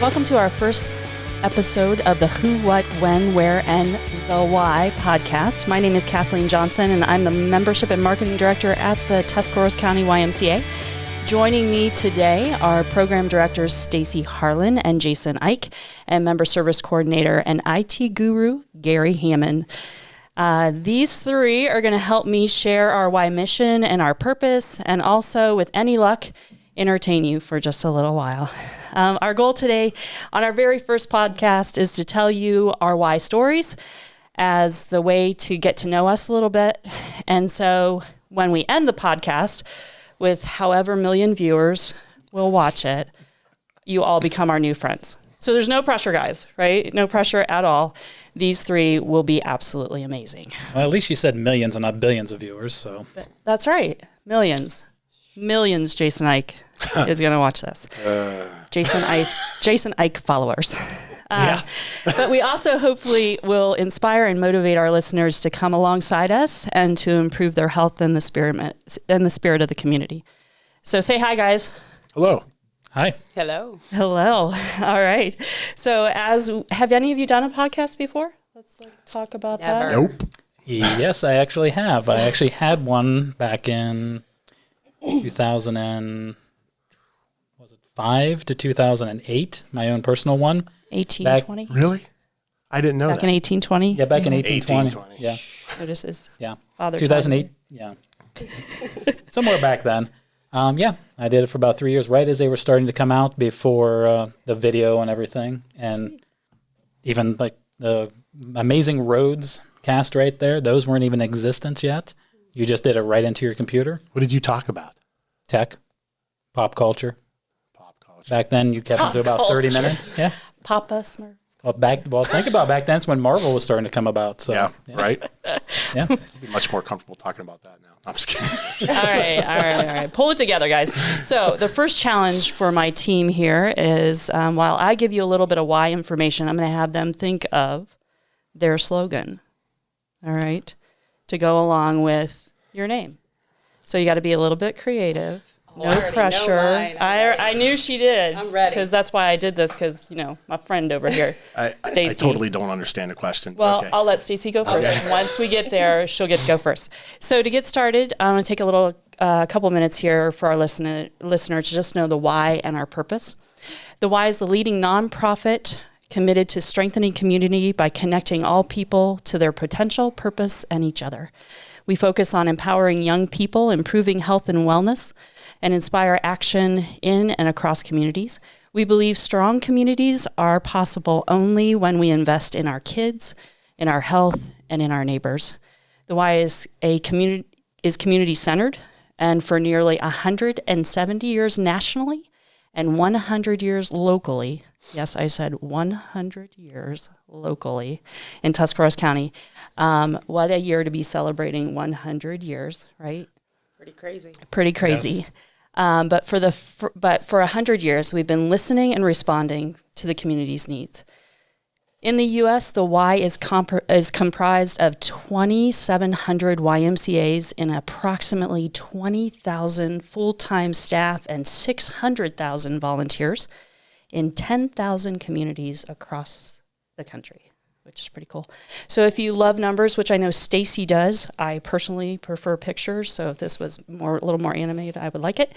Welcome to our first episode of the Who, What, When, Where, and the Why podcast. My name is Kathleen Johnson, and I'm the Membership and Marketing Director at the Tuscarawas County YMCA. Joining me today are Program Directors Stacy Harlan and Jason Eick, and Member Service Coordinator and IT Guru Garry Hammond. These three are going to help me share our why mission and our purpose, and also, with any luck, entertain you for just a little while. Our goal today on our very first podcast is to tell you our why stories as the way to get to know us a little bit. And so when we end the podcast with however million viewers will watch it, you all become our new friends. So there's no pressure, guys, right? No pressure at all. These three will be absolutely amazing. Well, at least you said millions and not billions of viewers. So that's right. Millions. Jason Eick is going to watch this. Jason Eick followers. But we also hopefully will inspire and motivate our listeners to come alongside us and to improve their health in the spirit of the community. So say hi, guys. Hello. Hi. Hello. All right. So have any of you done a podcast before? Let's talk about that. Nope. Yes, I actually have. I actually had one back in 2005 to 2008, my own personal one. 1820? Really? I didn't know back that. in 1820? Yeah, back in 1820. 1820. Yeah. So this is father 2008. Yeah. Somewhere back then. I did it for about 3 years, right as they were starting to come out, before the video and everything. And even like the Amazing Roads cast right there, those weren't even in existence yet. You just did it right into your computer. What did you talk about? Tech, pop culture. Back then, you kept it to about 30 minutes. Yeah. Papa Smurf. Well, think about back then. It's when Marvel was starting to come about. So, yeah. Right? Yeah. I'd be much more comfortable talking about that now. I'm just kidding. All right. Pull it together, guys. So the first challenge for my team here is, while I give you a little bit of why information, I'm going to have them think of their slogan. All right. To go along with your name. So you got to be a little bit creative. No pressure. I knew she did. I'm ready. Because that's why I did this, because, my friend over here, Stacy. I totally don't understand the question. Well, okay. I'll let Stacy go first. Okay. Once we get there, she'll get to go first. So to get started, I'm going to take a couple minutes here for our listener to just know the why and our purpose. The why is the leading nonprofit committed to strengthening community by connecting all people to their potential, purpose, and each other. We focus on empowering young people, improving health and wellness, and inspire action in and across communities. We believe strong communities are possible only when we invest in our kids, in our health, and in our neighbors. The why is community-centered, and for nearly 170 years nationally and 100 years locally. Yes, I said 100 years locally in Tuscarawas County. What a year to be celebrating 100 years, right? Pretty crazy. Yes. But for 100 years, we've been listening and responding to the community's needs. In the U.S., the Y is comprised of 2,700 YMCAs and approximately 20,000 full-time staff and 600,000 volunteers in 10,000 communities across the country, which is pretty cool. So if you love numbers, which I know Stacy does, I personally prefer pictures, so if this was a little more animated, I would like it.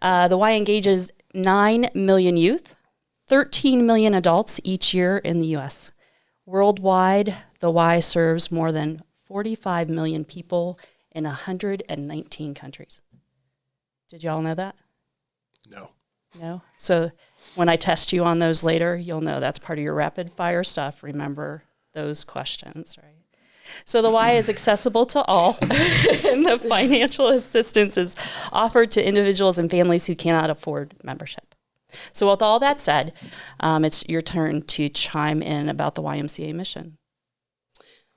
The Y engages 9 million youth, 13 million adults each year in the U.S. Worldwide, the Y serves more than 45 million people in 119 countries. Did y'all know that? No. No? So when I test you on those later, you'll know that's part of your rapid fire stuff. Remember those questions, right? So the Y is accessible to all, and the financial assistance is offered to individuals and families who cannot afford membership. So with all that said, it's your turn to chime in about the YMCA mission.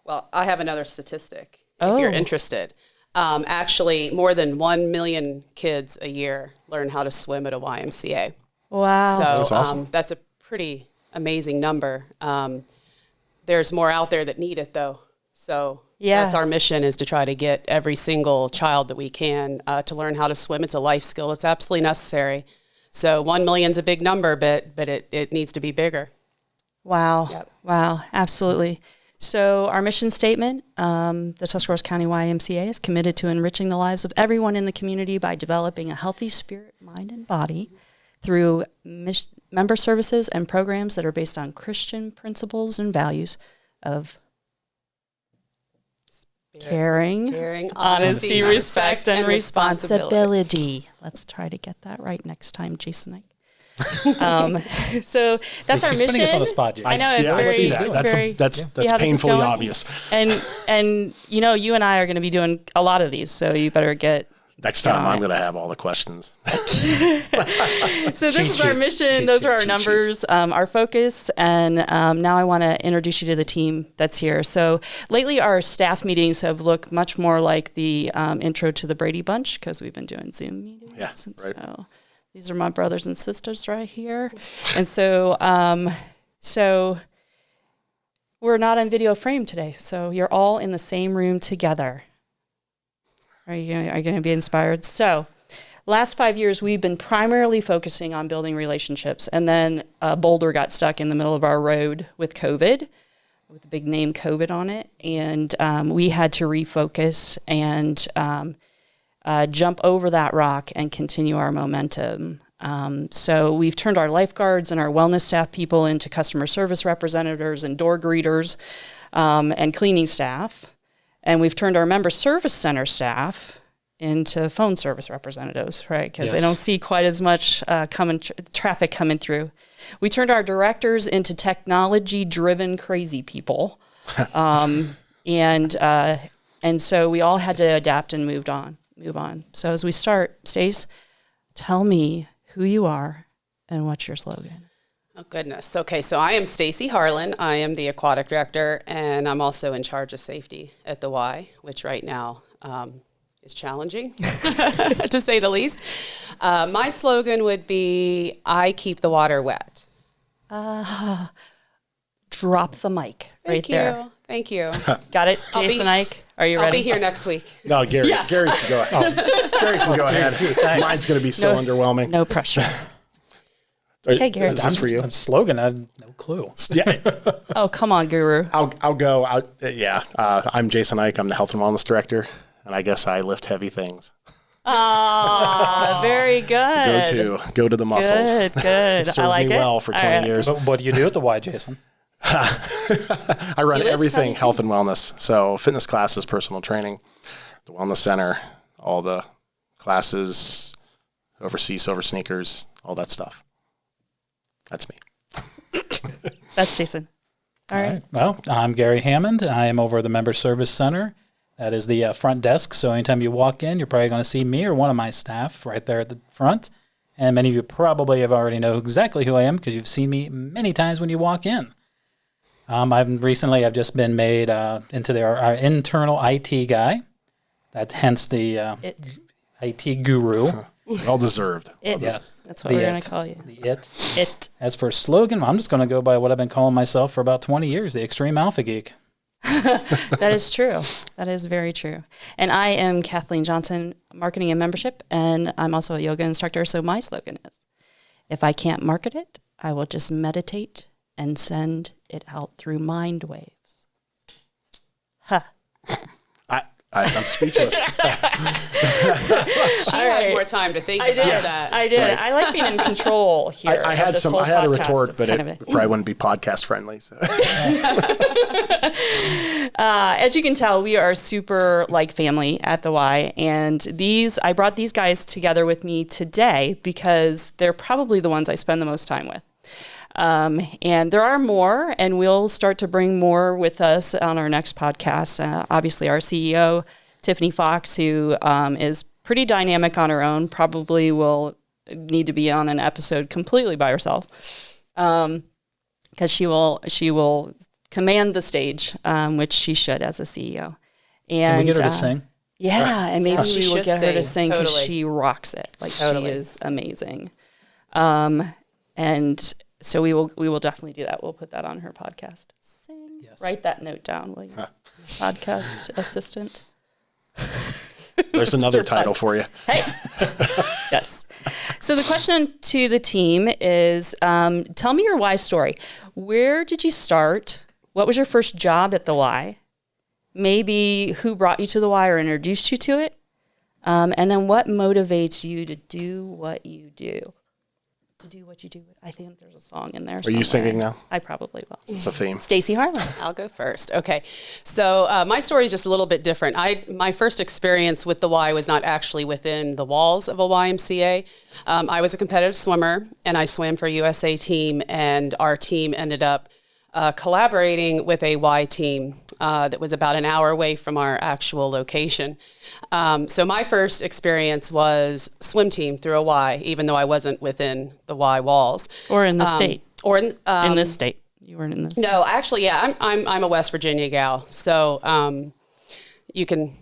Well, I have another statistic, if you're interested. Actually, more than 1 million kids a year learn how to swim at a YMCA. Wow. So that's awesome. That's a pretty amazing number. There's more out there that need it, though. So that's our mission, is to try to get every single child that we can to learn how to swim. It's a life skill. It's absolutely necessary. So 1 million's a big number, but it needs to be bigger. Wow. Yep. Wow. Absolutely. So our mission statement, the Tuscarawas County YMCA is committed to enriching the lives of everyone in the community by developing a healthy spirit, mind, and body through member services and programs that are based on Christian principles and values of caring, honesty, respect, and responsibility. Let's try to get that right next time, Jason Eick. So that's our mission. Putting us on the spot, Jason. I know it's I see that. That's That's painfully obvious. And you and I are going to be doing a lot of these, so you better get. Next time, I'm going to have all the questions. So this is our mission. Those are our numbers, our focus, and now I want to introduce you to the team that's here. So lately, our staff meetings have looked much more like the intro to the Brady Bunch because we've been doing Zoom meetings. Yeah, right. So these are my brothers and sisters right here, and so we're not on video frame today. So you're all in the same room together. Are you going to be inspired? So, last 5 years, we've been primarily focusing on building relationships. And then a boulder got stuck in the middle of our road with COVID, with the big name COVID on it. And we had to refocus and jump over that rock and continue our momentum. So we've turned our lifeguards and our wellness staff people into customer service representatives and door greeters and cleaning staff. And we've turned our member service center staff into phone service representatives, right? Because they don't see quite as much traffic coming through. We turned our directors into technology-driven crazy people, and so we all had to adapt and move on. So as we start, Stace, tell me who you are and what's your slogan. Oh, goodness. Okay, so I am Stacy Harlan. I am the aquatic director, and I'm also in charge of safety at the Y, which right now is challenging, to say the least. My slogan would be, I keep the water wet. Drop the mic right there. Thank you. Got it, Jason Eick? Are you ready? I'll be here next week. No, Gary. Yeah. Gary can go ahead. Gary can go ahead. Mine's going to be so underwhelming. No pressure. Okay, Gary. Is this for you? Slogan, I had no clue. Yeah. Oh, come on, Guru. I'll go. I'm Jason Eick. I'm the Health and Wellness Director, and I guess I lift heavy things. Ah, very good. Go to the muscles. Good. Served I like me it. well for 20 years. What do you do at the Y, Jason? I run everything health and wellness. So fitness classes, personal training, the wellness center, all the classes, oversee Silver Sneakers, all that stuff. That's me. That's Jason. All right. Well, I'm Garry Hammond. I am over the Member Service Center. That is the front desk. So anytime you walk in, you're probably going to see me or one of my staff right there at the front. And many of you probably have already know exactly who I am because you've seen me many times when you walk in. I've just been made into our internal IT guy. That's hence the IT guru. Well deserved. Yes. That's what we're going to call you. The it. As for slogan, I'm just going to go by what I've been calling myself for about 20 years, the Extreme Alpha Geek. That is true. That is very true. And I am Kathleen Johnson, Marketing and Membership, and I'm also a yoga instructor. So my slogan is, if I can't market it, I will just meditate and send it out through mind waves. Ha. I'm speechless. She had more time to think about that. I did. Right. I like being in control here. I had a retort, but it probably wouldn't be podcast friendly. So. As you can tell, we are super like family at the Y, and I brought these guys together with me today because they're probably the ones I spend the most time with. And there are more, and we'll start to bring more with us on our next podcast. Obviously, our CEO, Tiffany Fox, who is pretty dynamic on her own, probably will need to be on an episode completely by herself, because she will command the stage, which she should as a CEO. And can we get her to sing? Yeah, and maybe we will get her to sing because totally. she rocks it. Like she is amazing. And so we will definitely do that. We'll put that on her podcast. Sing. Yes. Write that note down, will you? Podcast assistant. There's another title for you. Hey. Yes. So the question to the team is, tell me your Y story. Where did you start? What was your first job at the Y? Maybe who brought you to the Y or introduced you to it? And then what motivates you to do what you do? To do what you do. I think there's a song in there. Are you singing now? I probably will. It's a theme. Stacy Harlan. I'll go first. Okay. So my story is just a little bit different. My first experience with the Y was not actually within the walls of a YMCA. I was a competitive swimmer, and I swam for a USA team, and our team ended up collaborating with a Y team that was about an hour away from our actual location. So my first experience was swim team through a Y, even though I wasn't within the Y walls. Or in the state. Or in this state. You weren't in this. No, actually, yeah, I'm a West Virginia gal. So you can.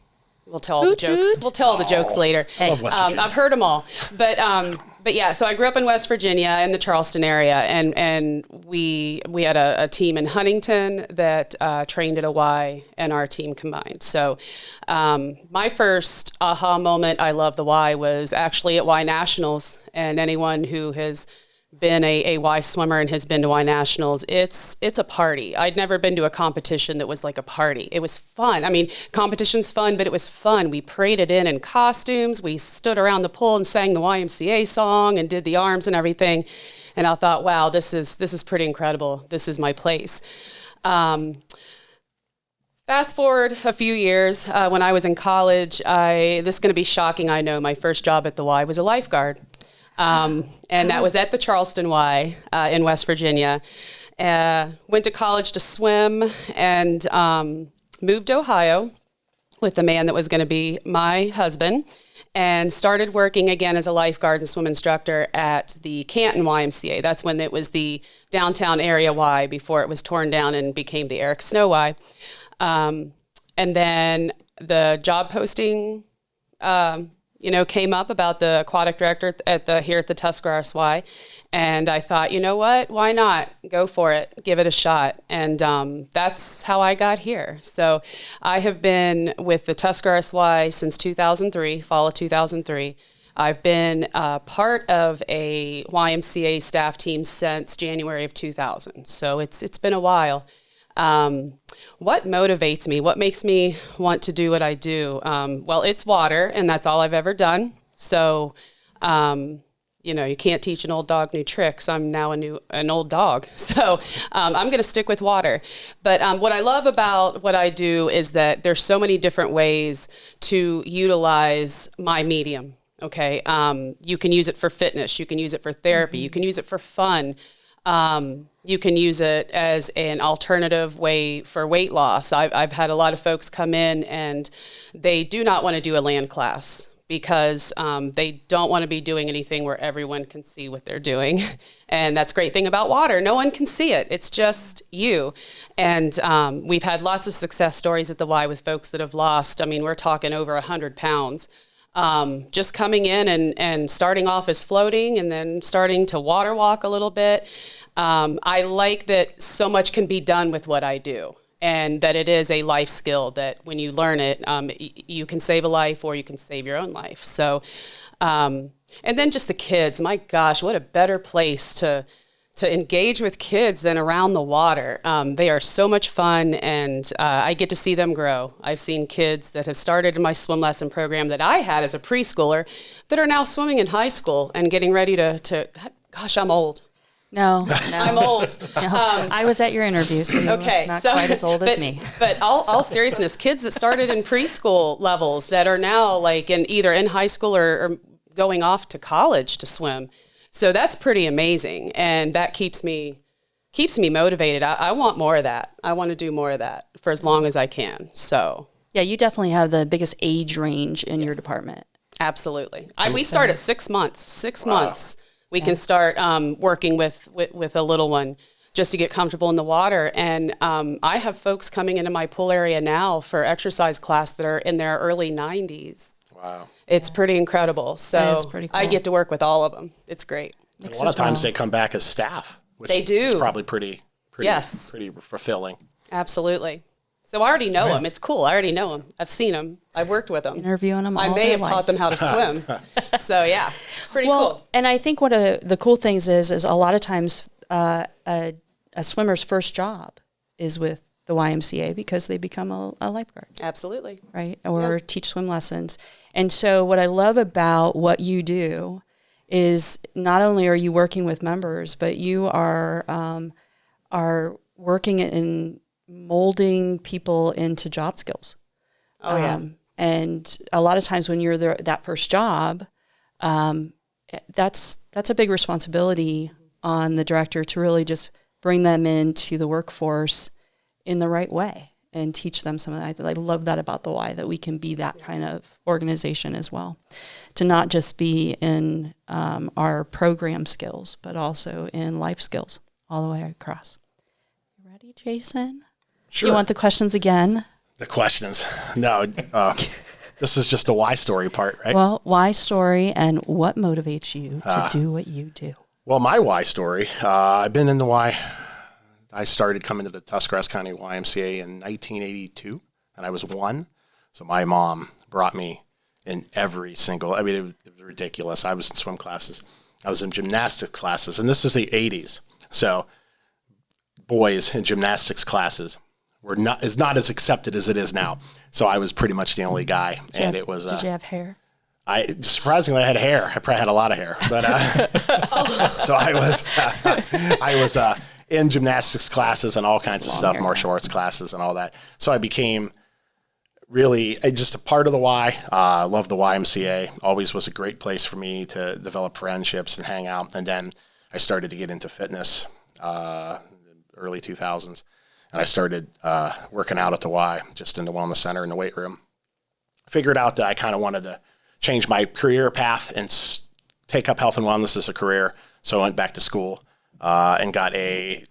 We'll tell all the jokes. We'll tell all the jokes later. I love West Virginia. I've heard them all, but yeah. So I grew up in West Virginia in the Charleston area, and we had a team in Huntington that trained at a Y, and our team combined. So my first aha moment, I love the Y, was actually at Y Nationals, and anyone who has been a Y swimmer and has been to Y Nationals, it's a party. I'd never been to a competition that was like a party. It was fun. I mean, competition's fun, but it was fun. We paraded in costumes. We stood around the pool and sang the YMCA song and did the arms and everything. And I thought, wow, this is pretty incredible. This is my place. Fast forward a few years, when I was in college, this is going to be shocking, I know. My first job at the Y was a lifeguard. And that was at the Charleston Y in West Virginia. Went to college to swim and moved to Ohio with the man that was going to be my husband, and started working again as a lifeguard and swim instructor at the Canton YMCA. That's when it was the downtown area Y before it was torn down and became the Eric Snow Y. And then the job posting came up about the aquatic director here at the Tuscarawas Y, and I thought, you know what, why not? Go for it, give it a shot, and that's how I got here. So I have been with the Tuscarawas Y since 2003, fall of 2003. I've been part of a YMCA staff team since January of 2000, so it's been a while. What motivates me? What makes me want to do what I do? Well, it's water, and that's all I've ever done. So, you can't teach an old dog new tricks. I'm now an old dog. So I'm going to stick with water. But what I love about what I do is that there's so many different ways to utilize my medium. Okay. You can use it for fitness. You can use it for therapy. You can use it for fun. You can use it as an alternative way for weight loss. I've had a lot of folks come in and they do not want to do a land class because they don't want to be doing anything where everyone can see what they're doing. And that's a great thing about water. No one can see it. It's just you. And we've had lots of success stories at the Y with folks that have lost. I mean, we're talking over 100 pounds. Just coming in and starting off as floating and then starting to water walk a little bit. I like that so much can be done with what I do, and that it is a life skill that when you learn it, you can save a life or you can save your own life. So, and then just the kids, my gosh, what a better place to engage with kids than around the water. They are so much fun, and I get to see them grow. I've seen kids that have started in my swim lesson program that I had as a preschooler that are now swimming in high school and getting ready to gosh, I'm old. No. I'm old. No. I was at your interview, so you're not quite as old as me. But all seriousness, kids that started in preschool levels that are now like either in high school or going off to college to swim. So that's pretty amazing, and that keeps me motivated. I want more of that. I want to do more of that for as long as I can. So yeah, you definitely have the biggest age range in your department. Absolutely. We start at 6 months. 6 months. We can start working with a little one just to get comfortable in the water. And I have folks coming into my pool area now for exercise class that are in their early 90s. Wow. It's pretty incredible. So pretty cool. I get to work with all of them. It's great. A lot of times they come back as staff, which They do. is probably pretty Yes. pretty fulfilling. Absolutely. So I already know them. It's cool. I already know them. I've seen them. I've worked with them. Interviewing them all I may have their taught life. them how to swim. So yeah, it's pretty cool. And I think what the cool things is a lot of times a swimmer's first job is with the YMCA because they become a lifeguard. Absolutely. Right? Or teach swim lessons. And so what I love about what you do is not only are you working with members, but you are working in molding people into job skills. Oh, yeah. And a lot of times when you're that first job, that's a big responsibility on the director to really just bring them into the workforce in the right way and teach them some of that. I love that about the Y, that we can be that kind of organization as well, to not just be in our program skills, but also in life skills all the way across. You ready, Jason? Sure. You want the questions again? The questions. No, this is just a why story part, right? Well, why story and what motivates you to do what you do? Well, my why story, I've been in the Y. I started coming to the Tuscarawas County YMCA in 1982, and I was 1. So my mom brought me in every single, it was ridiculous. I was in swim classes. I was in gymnastics classes, and this is the 80s. So boys in gymnastics classes is not as accepted as it is now. So I was pretty much the only guy, and it was. Did you have hair? Surprisingly, I had hair. I probably had a lot of hair, but so I was in gymnastics classes and all kinds of stuff, martial arts classes and all that. So I became really just a part of the Y. I love the YMCA. Always was a great place for me to develop friendships and hang out. And then I started to get into fitness early 2000s. And I started working out at the Y, just in the wellness center in the weight room. Figured out that I kind of wanted to change my career path and take up health and wellness as a career. So I went back to school and got a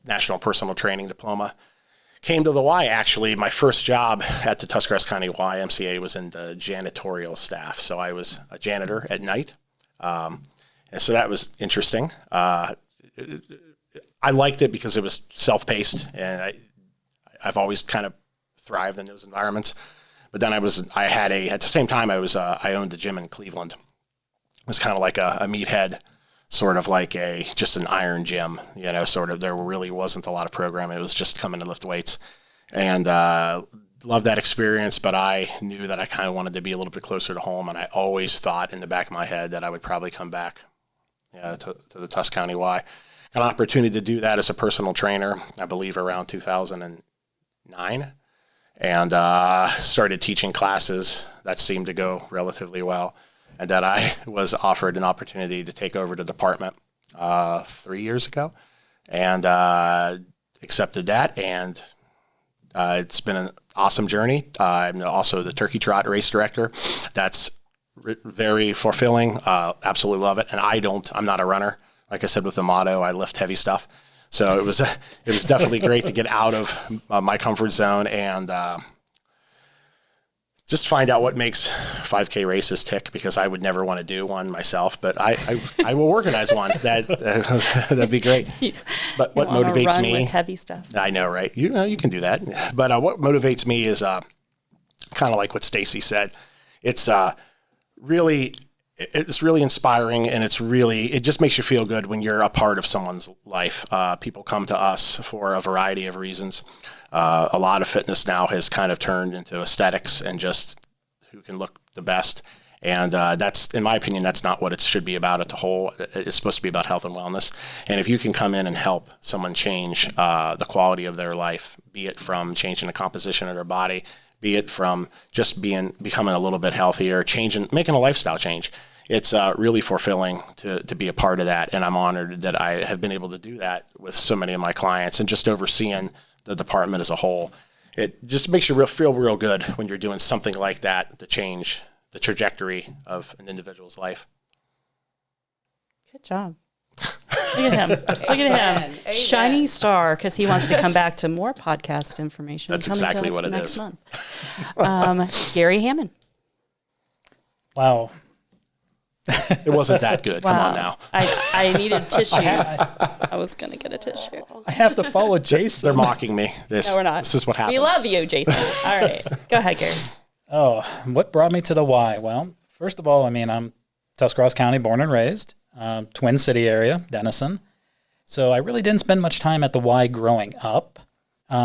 national personal training diploma. Came to the Y, actually. My first job at the Tuscarawas County YMCA was in the janitorial staff. So I was a janitor at night. And so that was interesting. I liked it because it was self-paced, and I've always kind of thrived in those environments. But then at the same time, I owned a gym in Cleveland. It was kind of like a meathead, sort of like just an iron gym, sort of. There really wasn't a lot of programming. It was just come in to lift weights, and loved that experience. But I knew that I kind of wanted to be a little bit closer to home, and I always thought in the back of my head that I would probably come back to the Tuscarawas County Y. An opportunity to do that as a personal trainer, I believe around 2009, and started teaching classes that seemed to go relatively well, and that I was offered an opportunity to take over the department 3 years ago, and accepted that, and it's been an awesome journey. I'm also the turkey trot race director. That's very fulfilling. Absolutely love it, and I'm not a runner. Like I said, with the motto, I lift heavy stuff. So it was definitely great to get out of my comfort zone and just find out what makes 5K races tick, because I would never want to do one myself, but I will organize one. That'd be great. But what motivates run me? With heavy stuff. I know, right? You can do that. But what motivates me is kind of like what Stacy said. It's really inspiring, and it just makes you feel good when you're a part of someone's life. People come to us for a variety of reasons. A lot of fitness now has kind of turned into aesthetics and just who can look the best. And that's, in my opinion, that's not what it should be about at the whole. It's supposed to be about health and wellness. And if you can come in and help someone change the quality of their life, be it from changing the composition of their body, be it from just becoming a little bit healthier, making a lifestyle change, it's really fulfilling to be a part of that. And I'm honored that I have been able to do that with so many of my clients, and just overseeing the department as a whole. It just makes you feel real good when you're doing something like that to change the trajectory of an individual's life. Good job. Look at him. Look at him. Amen. Shining star, because he wants to come back to more podcast information. That's coming exactly to us what it next is. Month. Garry Hammond. Wow. It wasn't that good. Come on now. I needed tissues. I was going to get a tissue. I have to follow Jason. They're mocking me. No, we're not. This is what happens. We love you, Jason. All right. Go ahead, Garry. Oh, what brought me to the Y? Well, first of all, I mean, I'm Tuscarawas County born and raised, Twin City area, Denison. So I really didn't spend much time at the Y growing up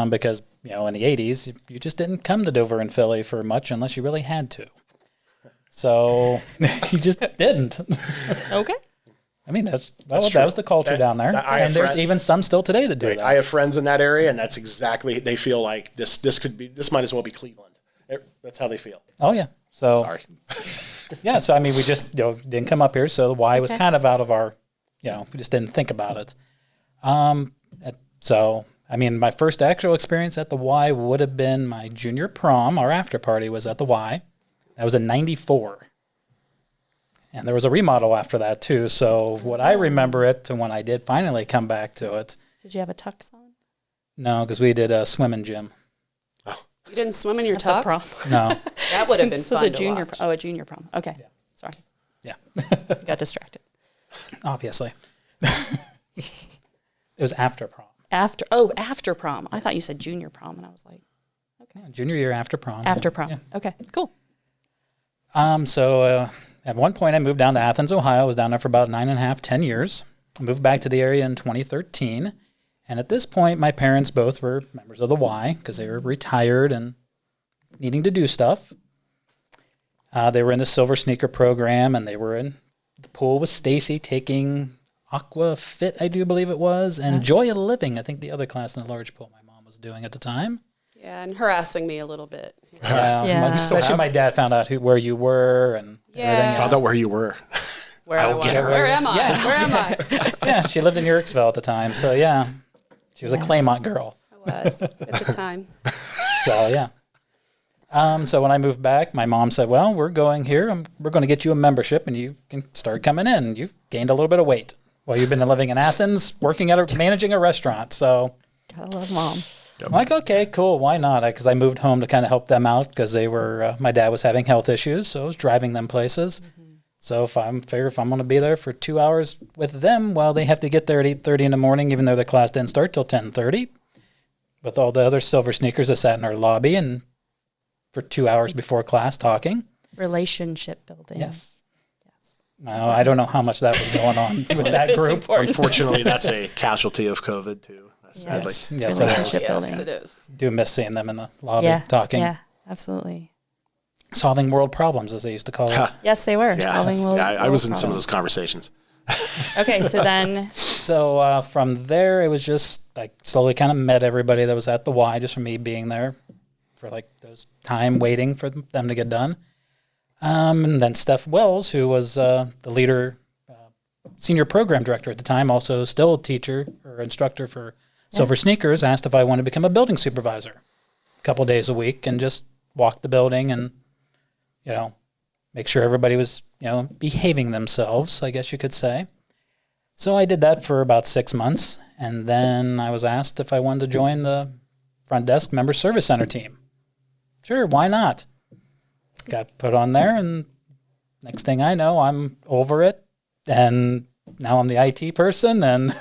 because, in the 80s, you just didn't come to Dover and Philly for much unless you really had to. So you just didn't. Okay. I mean, that was the culture down there. And there's even some still today that do that. I have friends in that area, and that's exactly, they feel like this might as well be Cleveland. That's how they feel. Oh, yeah. So, sorry. Yeah, so I mean, we just didn't come up here, so the Y was kind of out of our, we just didn't think about it. So, I mean, my first actual experience at the Y would have been my junior prom. Our after party was at the Y. That was in '94. And there was a remodel after that, too. So what I remember it to when I did finally come back to it. Did you have a tux on? No, because we did a swim and gym. You didn't swim in your tux? Prom. No. That would have been this fun was a to junior watch. a junior prom. Okay. Yeah. Sorry. Yeah. Got distracted. Obviously. It was after prom. After prom. I thought you said junior prom, and I was like, okay. Yeah, junior year after prom. After prom. Yeah. Okay, cool. So at one point I moved down to Athens, Ohio. I was down there for about 9.5, 10 years. I moved back to the area in 2013. And at this point, my parents both were members of the Y because they were retired and needing to do stuff. They were in the Silver Sneaker program, and they were in the pool with Stacy taking Aqua Fit, I do believe it was, and Joy of Living, I think the other class in the large pool my mom was doing at the time. Yeah, and harassing me a little bit. Yeah. Especially my dad found out where you were and everything. Found out where you were. Where I was. Where am I? Yeah. Where am I? Yeah, she lived in Yorksville at the time, so yeah. She was a Claymont girl. I was at the time. So, yeah. So when I moved back, my mom said, well, we're going here. We're going to get you a membership, and you can start coming in. You've gained a little bit of weight. Well, you've been living in Athens, managing a restaurant. So Gotta love mom. I'm like, okay, cool. Why not? Because I moved home to kind of help them out because they were, my dad was having health issues, so I was driving them places. Mm-hmm. So if I'm going to be there for 2 hours with them, well, they have to get there at 8:30 in the morning, even though the class didn't start till 10:30. With all the other Silver Sneakers that sat in our lobby and for 2 hours before class talking. Relationship building. Yes. No, I don't know how much that was going on with that group. Unfortunately, that's a casualty of COVID too. Sadly. Yes, Relationship building. Yes, it is. Do miss seeing them in the lobby talking. Yeah, absolutely. Solving world problems, as they used to call it. Yes, they were. Solving world I was in some of problems. those conversations. Okay, so then. So from there, it was just like slowly kind of met everybody that was at the Y, just from me being there for like those time waiting for them to get done. And then Steph Wells, who was the leader, senior program director at the time, also still a teacher or instructor for Silver Sneakers, asked if I wanted to become a building supervisor a couple days a week and just walk the building and, make sure everybody was, behaving themselves, I guess you could say. So I did that for about 6 months, and then I was asked if I wanted to join the front desk member service center team. Sure, why not? Got put on there, and next thing I know, I'm over it, and now I'm the IT person, and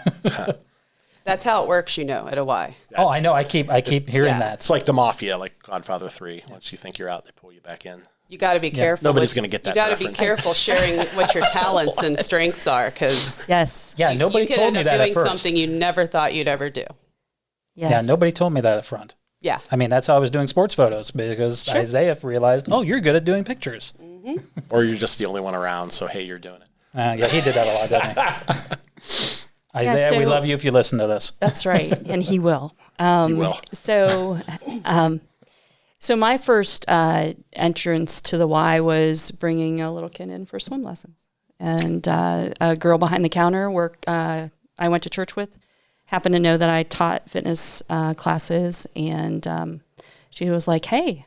That's how it works, at a Y. oh, I know, I keep hearing that. It's like the mafia, like Godfather 3. Once you think you're out, they pull you back in. You got to be careful. Nobody's going to get that You got to be reference. careful sharing what your talents and strengths are, because Yes. Yeah, nobody told me that at doing first. something you never thought you'd ever do. Yes. Yeah, nobody told me that up front. Yeah. I mean, that's how I was doing sports photos because Isaiah realized, oh, you're good at doing pictures. Mm-hmm. Or you're just the only one around, so hey, you're doing it. Yeah, he did that a lot, didn't he? Isaiah, we love you if you listen to this. That's right, and he will. He will. So my first entrance to the Y was bringing a little kid in for swim lessons. And a girl behind the counter I went to church with happened to know that I taught fitness classes. And she was like, hey,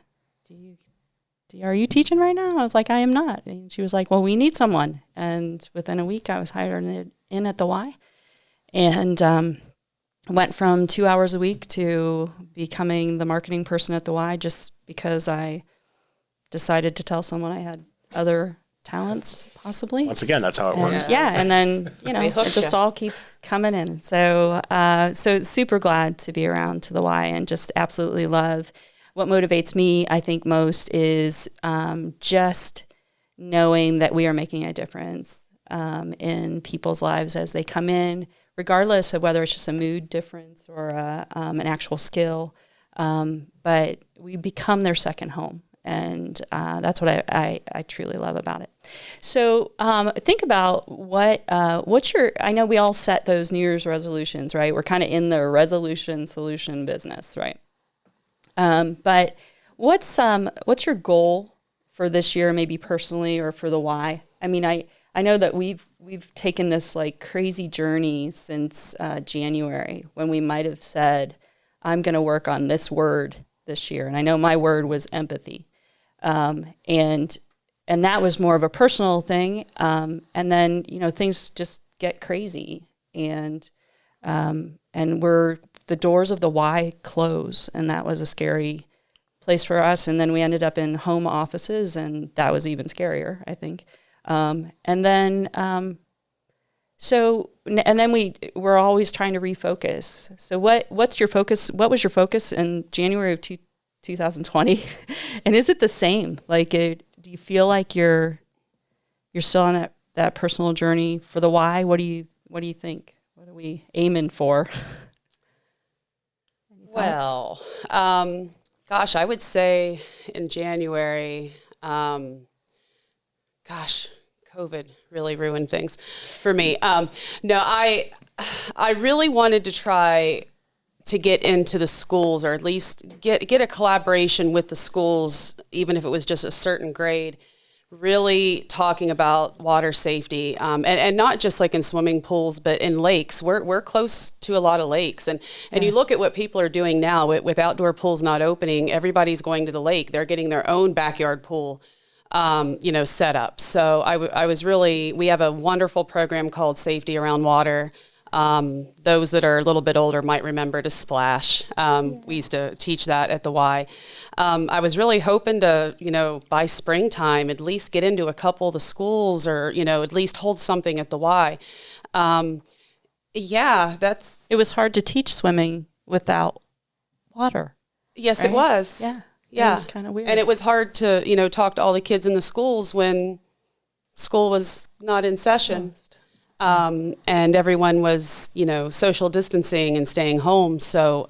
are you teaching right now? I was like, I am not. And she was like, well, we need someone. And within a week, I was hired in at the Y. And went from 2 hours a week to becoming the marketing person at the Y just because I decided to tell someone I had other talents, possibly. Once again, that's how it works. Yeah, and then, it just all keeps coming in. So so super glad to be around to the Y and just absolutely love. What motivates me, I think, most is just knowing that we are making a difference in people's lives as they come in, regardless of whether it's just a mood difference or an actual skill. But we become their second home. And that's what I truly love about it. So think about what's your, I know we all set those New Year's resolutions, right? We're kind of in the resolution solution business, right? But what's your goal for this year, maybe personally or for the Y? I mean, I know that we've taken this like crazy journey since January when we might have said, I'm going to work on this word this year. And I know my word was empathy. And that was more of a personal thing. And then, things just get crazy and the doors of the Y close. And that was a scary place for us. And then we ended up in home offices and that was even scarier, I think. And then we're always trying to refocus. So what's your focus? What was your focus in January of 2020? And is it the same? Like, do you feel like you're still on that personal journey for the Y? What do you think? What are we aiming for? Well, gosh, I would say in January, COVID really ruined things for me. No, I really wanted to try to get into the schools, or at least get a collaboration with the schools, even if it was just a certain grade, really talking about water safety, and not just like in swimming pools, but in lakes. We're close to a lot of lakes, and you look at what people are doing now with outdoor pools not opening. Everybody's going to the lake. They're getting their own backyard pool, set up. So we have a wonderful program called Safety Around Water. Those that are a little bit older might remember to splash. We used to teach that at the Y. I was really hoping to, by springtime, at least get into a couple of the schools or, at least hold something at the Y. It was hard to teach swimming without water. Yes, right? It was. Yeah. Yeah. It was kind of weird. And it was hard to, talk to all the kids in the schools when school was not in session. And everyone was, social distancing and staying home. So,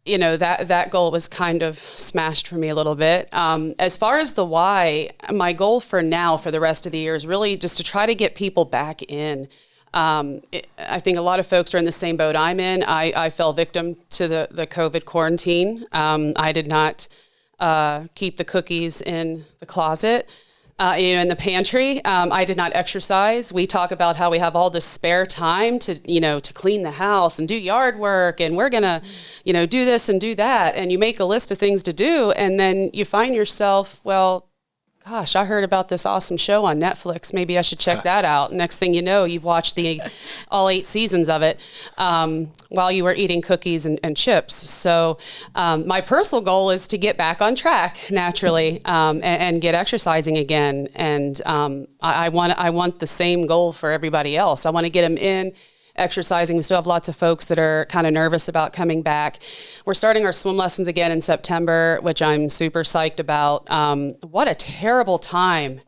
that goal was kind of smashed for me a little bit. As far as the Y, my goal for the rest of the year is really just to try to get people back in. I think a lot of folks are in the same boat I'm in. I fell victim to the COVID quarantine. I did not keep the cookies in the closet. In the pantry. I did not exercise. We talk about how we have all this spare time to clean the house and do yard work, and we're gonna, do this and do that. And you make a list of things to do, and then you find yourself, well, gosh, I heard about this awesome show on Netflix. Maybe I should check that out. Next thing you know, you've watched all 8 seasons of it while you were eating cookies and chips. So my personal goal is to get back on track naturally and get exercising again. And I want the same goal for everybody else. I want to get them in exercising. We still have lots of folks that are kind of nervous about coming back. We're starting our swim lessons again in September, which I'm super psyched about. What a terrible time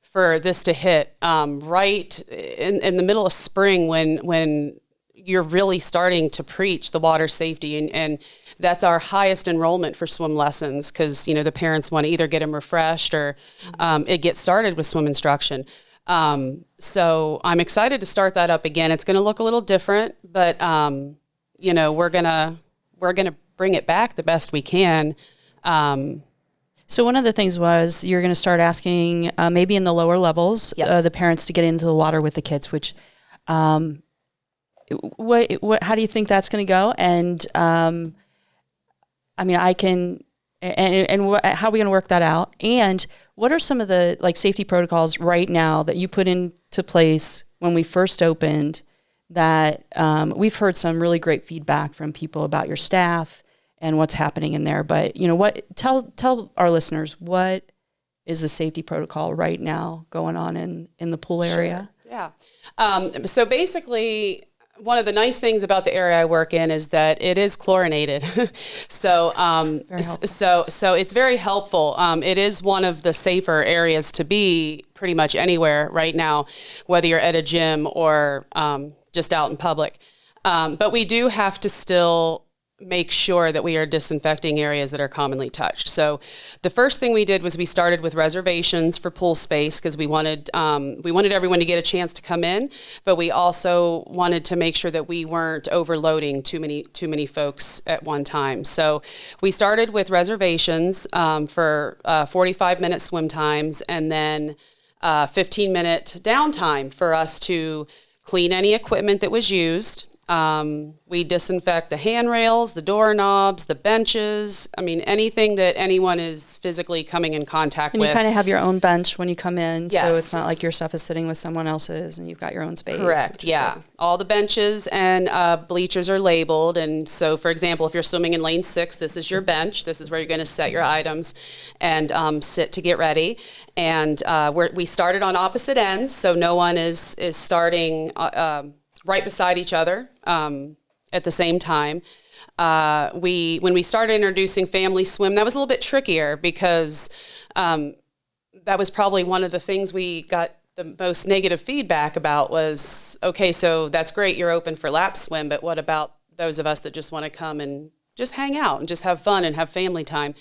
for this to hit right in the middle of spring when you're really starting to preach the water safety, and that's our highest enrollment for swim lessons because the parents want to either get them refreshed or it gets started with swim instruction. So I'm excited to start that up again. It's going to look a little different, but we're gonna bring it back the best we can. So one of the things was you're going to start asking maybe in the lower levels the parents to get into the water with the kids. Which, how do you think that's going to go? And how are we going to work that out? And what are some of the safety protocols right now that you put into place when we first opened that we've heard some really great feedback from people about your staff and what's happening in there. But tell our listeners, what is the safety protocol right now going on in the pool area? Yeah. So basically, one of the nice things about the area I work in is that it is chlorinated. So it's very helpful. It is one of the safer areas to be pretty much anywhere right now, whether you're at a gym or just out in public. But we do have to still make sure that we are disinfecting areas that are commonly touched. So the first thing we did was we started with reservations for pool space because we wanted everyone to get a chance to come in, but we also wanted to make sure that we weren't overloading too many folks at one time. So we started with reservations for 45-minute swim times and then 15-minute downtime for us to clean any equipment that was used. We disinfect the handrails, the doorknobs, the benches. I mean, anything that anyone is physically coming in contact with. And you kind of have your own bench when you come in, Yes. so it's not like your stuff is sitting with someone else's and you've got your own space. Correct, yeah. All the benches and bleachers are labeled. And so, for example, if you're swimming in lane 6, this is your bench. This is where you're going to set your items and sit to get ready. And we started on opposite ends, so no one is starting right beside each other at the same time. When we started introducing family swim, that was a little bit trickier because that was probably one of the things we got the most negative feedback about was, okay, so that's great, you're open for lap swim, but what about those of us that just want to come and just hang out and just have fun and have family time?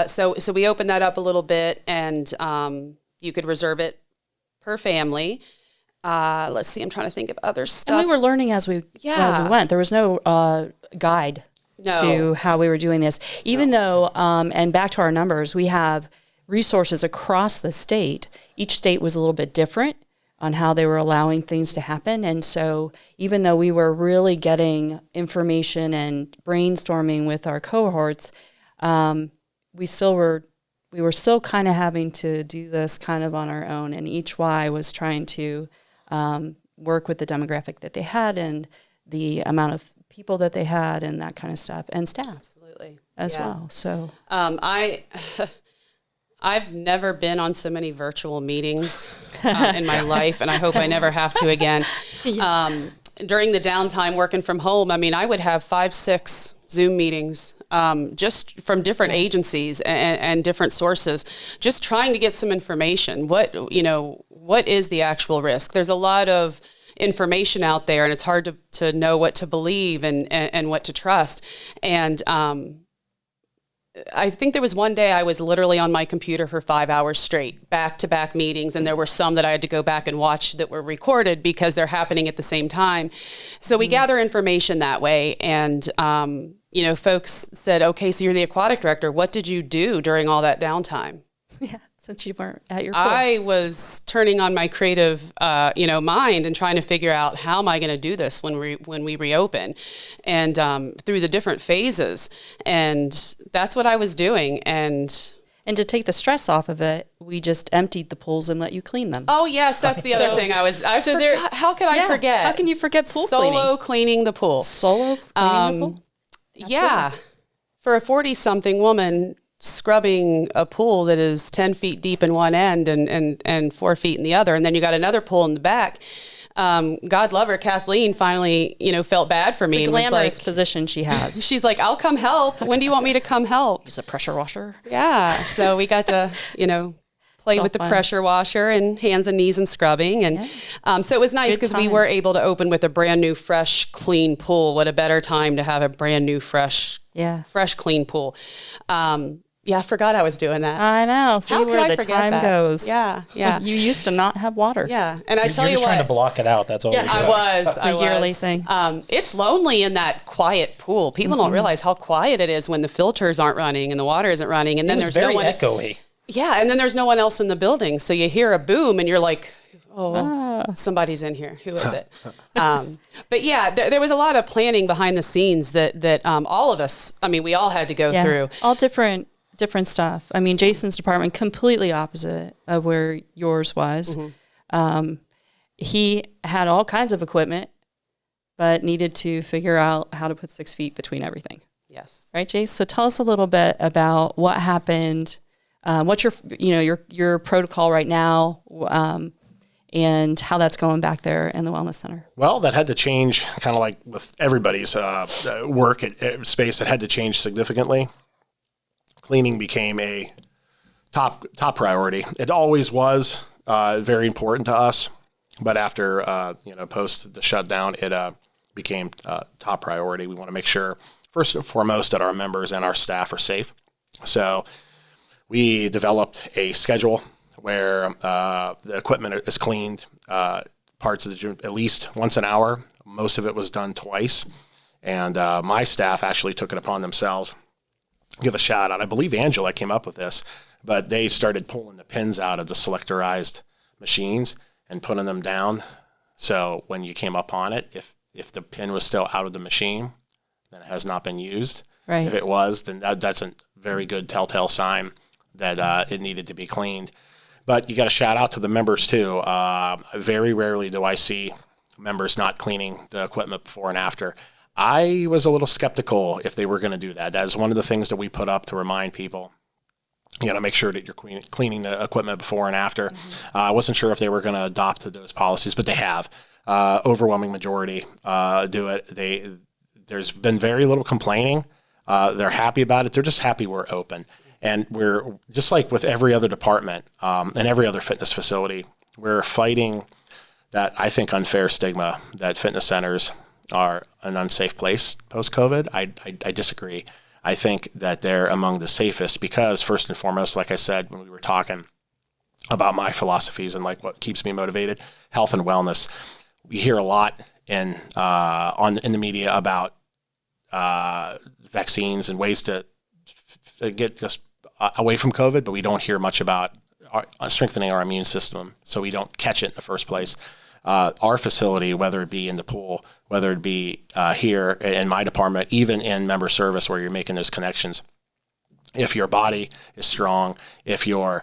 So we opened that up a little bit, and you could reserve it per family. Let's see, I'm trying to think of other stuff. And we were learning as we went. There was no guide to how we were doing this. Even though, and back to our numbers, we have resources across the state. Each state was a little bit different on how they were allowing things to happen. And so even though we were really getting information and brainstorming with our cohorts, we were still kind of having to do this kind of on our own. And each Y was trying to work with the demographic that they had and the amount of people that they had and that kind of stuff, and staff Absolutely. as well. So I've never been on so many virtual meetings in my life, and I hope I never have to again. During the downtime working from home, I mean, I would have 5-6 Zoom meetings just from different agencies and different sources, just trying to get some information. What is the actual risk? There's a lot of information out there, and it's hard to know what to believe and what to trust. And I think there was one day I was literally on my computer for 5 hours straight, back-to-back meetings, and there were some that I had to go back and watch that were recorded because they're happening at the same time. So we gather information that way, and folks said, okay, so you're the aquatic director. What did you do during all that downtime? yeah, since you weren't at your pool. I was turning on my creative, mind and trying to figure out how am I going to do this when we reopen, and through the different phases, and that's what I was doing. And to take the stress off of it, we just emptied the pools and let you clean them. Oh yes, that's the other thing. How could I forget? How can you forget pool Solo cleaning the pool? Solo cleaning the pool? Yeah, for a 40-something woman scrubbing a pool that is 10 feet deep in one end and 4 feet in the other, and then you got another pool in the back. God love her, Kathleen finally, felt bad for me. It's a glamorous position she has. She's like, I'll come help. When do you want me to come help? Use a pressure washer. Yeah. So we got to, play with the pressure washer and hands and knees and scrubbing. And so it was nice because we were able to open with a brand new, fresh, clean pool. What a better time to have a brand new, fresh, clean pool. I forgot I was doing that. I know. See where the time goes. Yeah. You used to not have water. Yeah. And I tell You're you just what. trying to block it out. That's all. Yeah, I was. It's a yearly thing. It's lonely in that quiet pool. People don't realize how quiet it is when the filters aren't running and the water isn't running. And then there's no one. Echoey. Yeah. And then there's no one else in the building. So you hear a boom and you're like, somebody's in here. Who is it? But yeah, there was a lot of planning behind the scenes that all of us, we all had to go through. All different stuff. I mean, Jason's department, completely opposite of where yours was. He had all kinds of equipment, but needed to figure out how to put 6 feet between everything. Yes. Right, Jace? So tell us a little bit about what happened what's your protocol right now, and how that's going back there in the wellness center? Well, that had to change, kind of like with everybody's work at space. It had to change significantly. Cleaning became a top priority. It always was very important to us, but after post the shutdown, it became top priority. We want to make sure, first and foremost, that our members and our staff are safe. So we developed a schedule where the equipment is cleaned, parts of the gym at least once an hour. Most of it was done twice. And my staff actually took it upon themselves. Give a shout out. I believe Angela came up with this, but they started pulling the pins out of the selectorized machines and putting them down. So when you came up on it, if the pin was still out of the machine, then it has not been used. Right. If it was, then that's a very good telltale sign that it needed to be cleaned. But you got to shout out to the members too. Very rarely do I see members not cleaning the equipment before and after. I was a little skeptical if they were going to do that. That is one of the things that we put up to remind people. You got to make sure that you're cleaning the equipment before and after. I wasn't sure if they were going to adopt those policies, but they have. Overwhelming majority do it. There's been very little complaining. They're happy about it. They're just happy we're open. And we're just like with every other department and every other fitness facility, we're fighting that, I think, unfair stigma that fitness centers are an unsafe place post-COVID. I disagree. I think that they're among the safest because, first and foremost, like I said, when we were talking about my philosophies and like what keeps me motivated, health and wellness. We hear a lot in the media about vaccines and ways to get us away from COVID, but we don't hear much about strengthening our immune system so we don't catch it in the first place. Our facility, whether it be in the pool, whether it be here in my department, even in member service where you're making those connections, if your body is strong, if your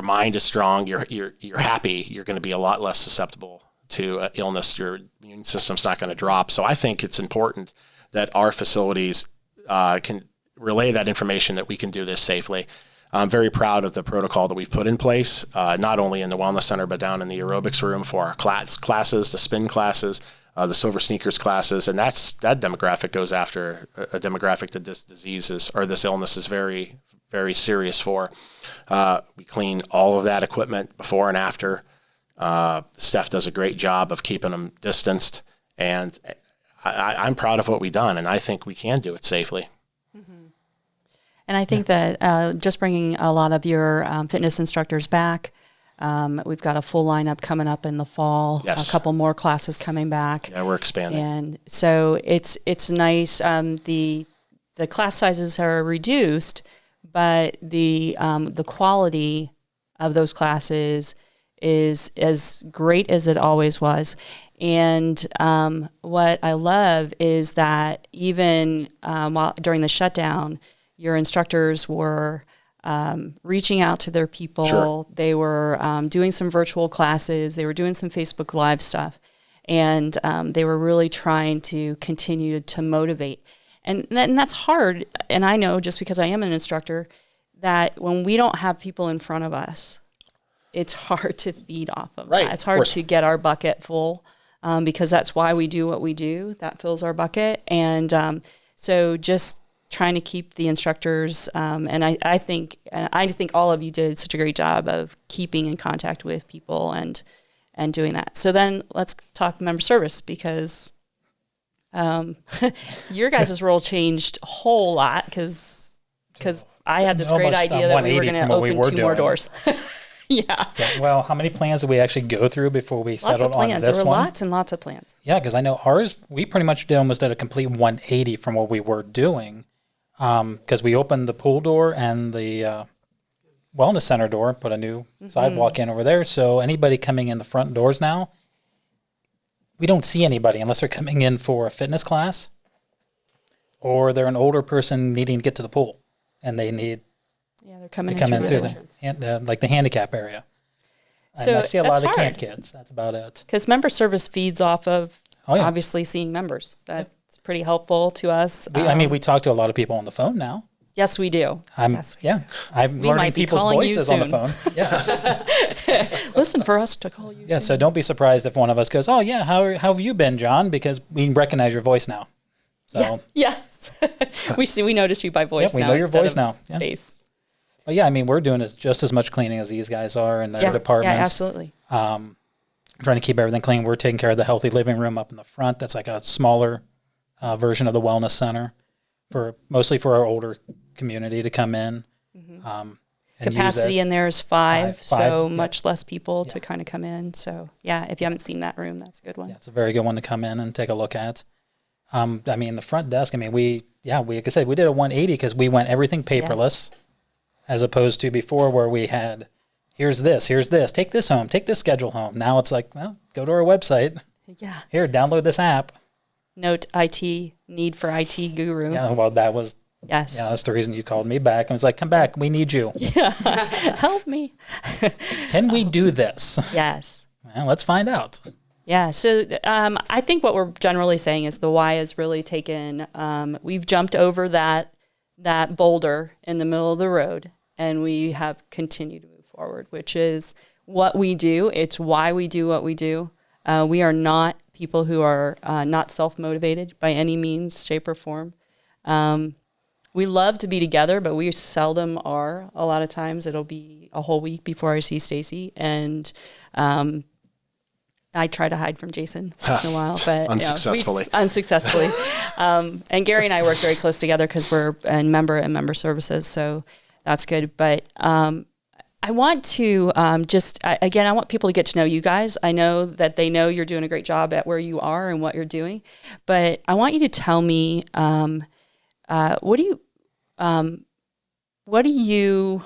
mind is strong, you're happy, you're going to be a lot less susceptible to illness. Your immune system's not going to drop. So I think it's important that our facilities can relay that information that we can do this safely. I'm very proud of the protocol that we've put in place, not only in the wellness center, but down in the aerobics room for our classes, the spin classes, the silver sneakers classes. And that demographic goes after a demographic that this disease or this illness is very, very serious for. We clean all of that equipment before and after. Steph does a great job of keeping them distanced. And I'm proud of what we've done, and I think we can do it safely. And I think that just bringing a lot of your fitness instructors back, we've got a full lineup coming up in the fall. Yes. A couple more classes coming back. Yeah, we're expanding. And so it's nice. The class sizes are reduced, but the quality of those classes is as great as it always was. And what I love is that even during the shutdown, your instructors were reaching out to their people. Sure. They were doing some virtual classes. They were doing some Facebook Live stuff. And they were really trying to continue to motivate. And that's hard. And I know, just because I am an instructor, that when we don't have people in front of us, it's hard to feed off of Right, that. It's hard to get our bucket full because that's why we do what we do. That fills our bucket. And so just trying to keep the instructors, and I think all of you did such a great job of keeping in contact with people and doing that. So then let's talk member service, because your guys' role changed a whole lot because I had this great idea that we were going to open 2 more doors. Yeah. Well, how many plans did we actually go through before we settled on this one? There were lots and lots of plans. Yeah, because I know ours, we pretty much almost did a complete 180 from what we were doing. Because we opened the pool door and the wellness center door, put a new sidewalk in over there. So anybody coming in the front doors now, we don't see anybody unless they're coming in for a fitness class or they're an older person needing to get to the pool and they need they're coming in through the like the handicap area. So and I see a lot of the hard. camp kids. That's about it. Because member service feeds off of obviously seeing members. That's pretty helpful to us. We talk to a lot of people on the phone now. Yes, we do. I'm We learning might be people's calling you voices on the soon. phone. Yes. Listen for us to call you. Yeah, soon. so don't be surprised if one of us goes, "Oh yeah, how have you been, John?" Because we recognize your voice now. So Yes. we notice you by voice we now. know your instead voice of now. Yeah. Face. But yeah, I mean, we're doing just as much cleaning as these guys are in their Yeah, departments. absolutely. Trying to keep everything clean. We're taking care of the healthy living room up in the front. That's like a smaller version of the wellness center mostly for our older community to come in. And Capacity use it. in there is five, so yeah. much less people to kind of come in. So yeah, if you haven't seen that room, that's a good one. Yeah, it's a very good one to come in and take a look at. I mean, the front desk, I mean, like I said, we did a 180 because we went everything paperless as opposed to before where we had, here's this, take this home, take this schedule home. Now it's like, well, go to our website. Yeah. Here, download this app. Note IT, need for IT guru. Yeah, well, that was, Yes. yeah, that's the reason you called me back. I was like, come back, we need you. Help me. Can we do this? Yes. Well, let's find out. Yeah. So I think what we're generally saying is the Y has really taken, we've jumped over that boulder in the middle of the road, and we have continued to move forward, which is what we do. It's why we do what we do. We are not people who are not self-motivated by any means, shape, or form. We love to be together, but we seldom are. A lot of times it'll be a whole week before I see Stacy, and I try to hide from Jason once in a while, but unsuccessfully. Unsuccessfully. And Garry and I work very close together because we're in member services, so that's good. But I want to I want people to get to know you guys. I know that they know you're doing a great job at where you are and what you're doing, but I want you to tell me what do you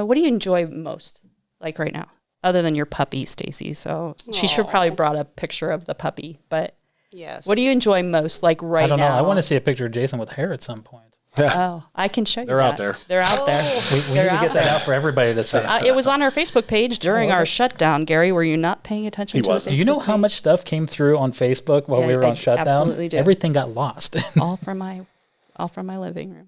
enjoy most, like right now, other than your puppy, Stacy? So she should probably brought a picture of the puppy, but Yes. what do you enjoy most, like right now? I don't know. I want to see a picture of Jason with hair at some point. Oh, I can show you. They're out there. They're out there. We need to get that out for everybody to see. It was on our Facebook page during our shutdown. Garry, were you not paying attention He to wasn't. the Do you know Facebook how page? much stuff came through on Facebook while Yeah, we were I on shutdown? absolutely did. Everything got lost. all from my living room.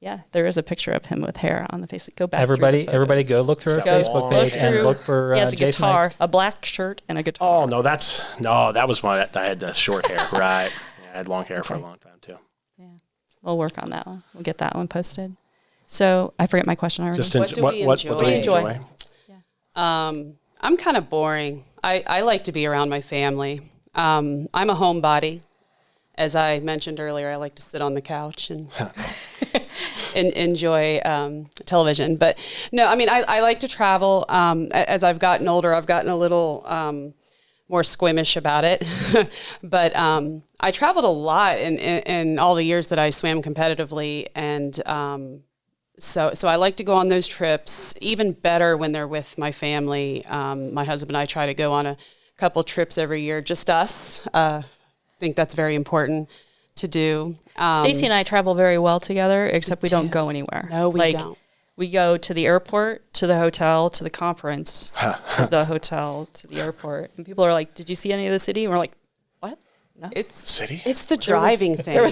Yeah, there is a picture of him with hair on the Facebook. Go back. everybody through the photos. go look through our Go Facebook page look and through- look for He has a Jason guitar, Eick. a black shirt, and a guitar. Oh, that was when I had the short hair. Right. Yeah, I had long hair for a long time, too. We'll work on that one. We'll get that one posted. So I forget my question already. Just What do we what do we enjoy? enjoy? I'm kind of boring. I like to be around my family. I'm a homebody. As I mentioned earlier, I like to sit on the couch and enjoy television. But no, I mean, I like to travel. As I've gotten older, I've gotten a little more squeamish about it. But I traveled a lot in all the years that I swam competitively, and so I like to go on those trips. Even better when they're with my family. My husband and I try to go on a couple trips every year, just us. I think that's very important to do. Stacy and I travel very well together, except we don't go anywhere. No, we don't. We go to the airport, to the hotel, to the conference, to the hotel, to the airport. And people are like, "Did you see any of the city?" And we're like, "What? No." City? It's the driving thing.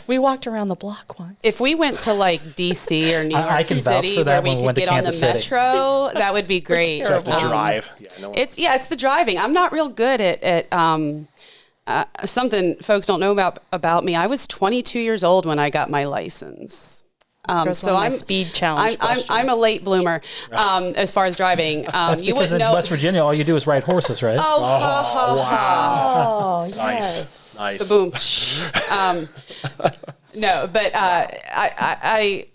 We walked around the block once. If we went to like DC or New York I can vouch City for that where we when we could went to get on the Kansas City. metro, that would be great. So I have to drive. Yeah, no one. It's the driving. I'm not real good at something folks don't know about me. I was 22 years old when I got my license. So I'm speed challenge. I'm a late bloomer as far as driving. That's You because wouldn't in know. West Virginia, all you do is ride horses, right? Oh, Nice. Nice. Boom. No, but I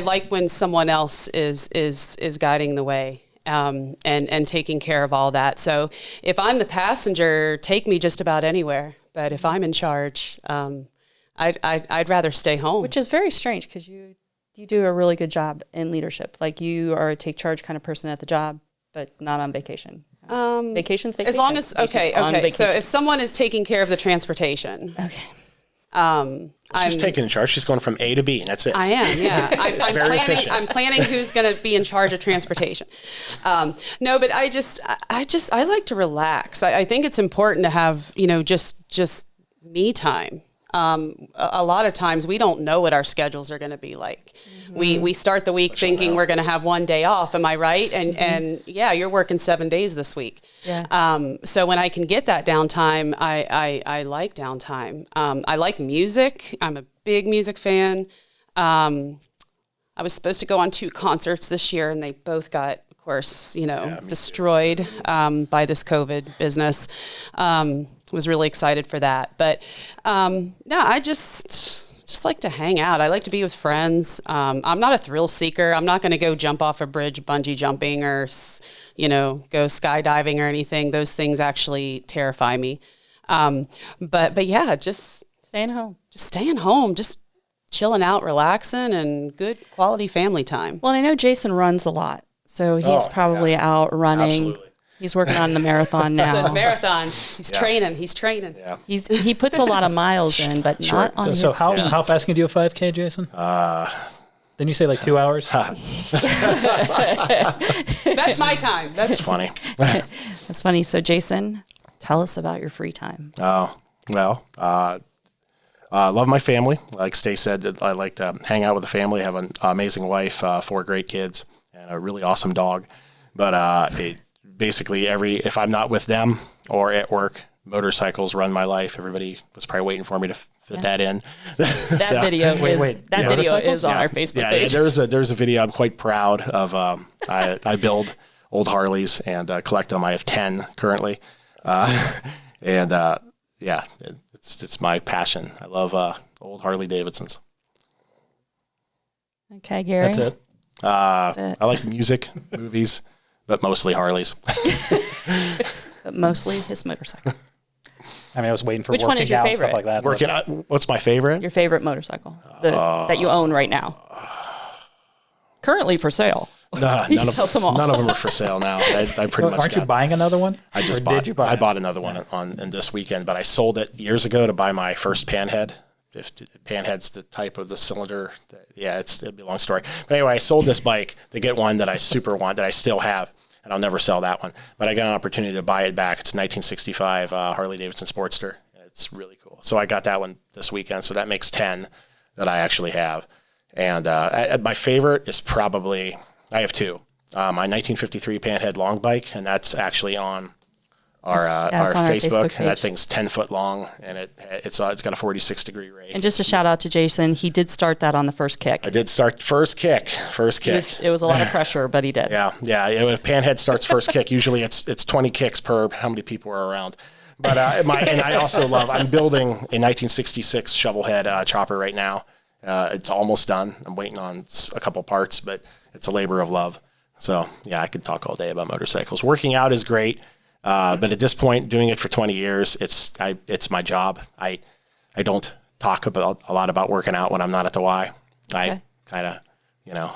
like when someone else is guiding the way and taking care of all that. So if I'm the passenger, take me just about anywhere. But if I'm in charge, I'd rather stay home. which is very strange because you do a really good job in leadership. Like you are a take charge kind of person at the job, but not on vacation. Vacation's vacation. As long as On okay. So vacation. if someone is taking care of the transportation, She's taking charge. She's going from A to B, and that's it. I am, yeah. I'm very planning. efficient. I'm planning who's going to be in charge of transportation. No, but I like to relax. I think it's important to have just me time. A lot of times we don't know what our schedules are going to be like. We start the week thinking we're going to have one day off. Am I right? And yeah, you're working 7 days this week. Yeah. So when I can get that downtime, I like downtime. I like music. I'm a big music fan. I was supposed to go on 2 concerts this year, and they both got, of course, destroyed by this COVID business. Was really excited for that. But no, I just like to hang out. I like to be with friends. I'm not a thrill seeker. I'm not going to go jump off a bridge, bungee jumping, or go skydiving or anything. Those things actually terrify me. But yeah, just Staying home. Just chilling out, relaxing, and good quality family time. Well, I know Jason runs a lot, so he's probably out running. Absolutely. He's working on the marathon now. Those marathons. He's training. Yeah. He puts a lot of miles in, but not on his So how feet. how fast can you do a 5K, Jason? Didn't you say like 2 hours? That's my time. It's funny. That's funny. So, Jason, tell us about your free time. Love my family. Like Stace said, I like to hang out with the family. I have an amazing wife, 4 great kids, and a really awesome dog. But basically, if I'm not with them or at work, motorcycles run my life. Everybody was probably waiting for me to fit that in. That video is on our Facebook page. There's a video I'm quite proud of. I build old Harleys and collect them. I have 10 currently, it's my passion. I love old Harley Davidsons. Okay, Gary. That's it. I like music, movies, but mostly Harleys. But mostly his motorcycle. I mean, I was waiting for Which one working is your out and stuff favorite? like that. Working out. What's my favorite? Your favorite motorcycle that you own right now? Currently for sale. None He sells them all. of them are for sale now. I pretty much Aren't you buying another one? I just Or bought. Did you buy I it? bought another one in this weekend, but I sold it years ago to buy my first panhead. If panhead's the type of the cylinder, it'd be a long story. But anyway, I sold this bike to get one that I super want, that I still have, and I'll never sell that one. But I got an opportunity to buy it back. It's a 1965 Harley Davidson Sportster. It's really cool. So I got that one this weekend. So that makes 10 that I actually have. And my favorite is probably, I have 2. My 1953 panhead long bike, and that's actually on our Facebook, and that thing's 10 foot long, and it's got a 46-degree rate. And just a shout out to Jason, he did start that on the first kick. I did start first kick. It was a lot of pressure, but he did. Yeah. If panhead starts first kick, usually it's 20 kicks per how many people are around. But and I also I'm building a 1966 shovelhead chopper right now. It's almost done. I'm waiting on a couple parts, but it's a labor of love. So yeah, I could talk all day about motorcycles. Working out is great. But at this point, doing it for 20 years, it's my job. I don't talk a lot about working out when I'm not at the Y. I kind of,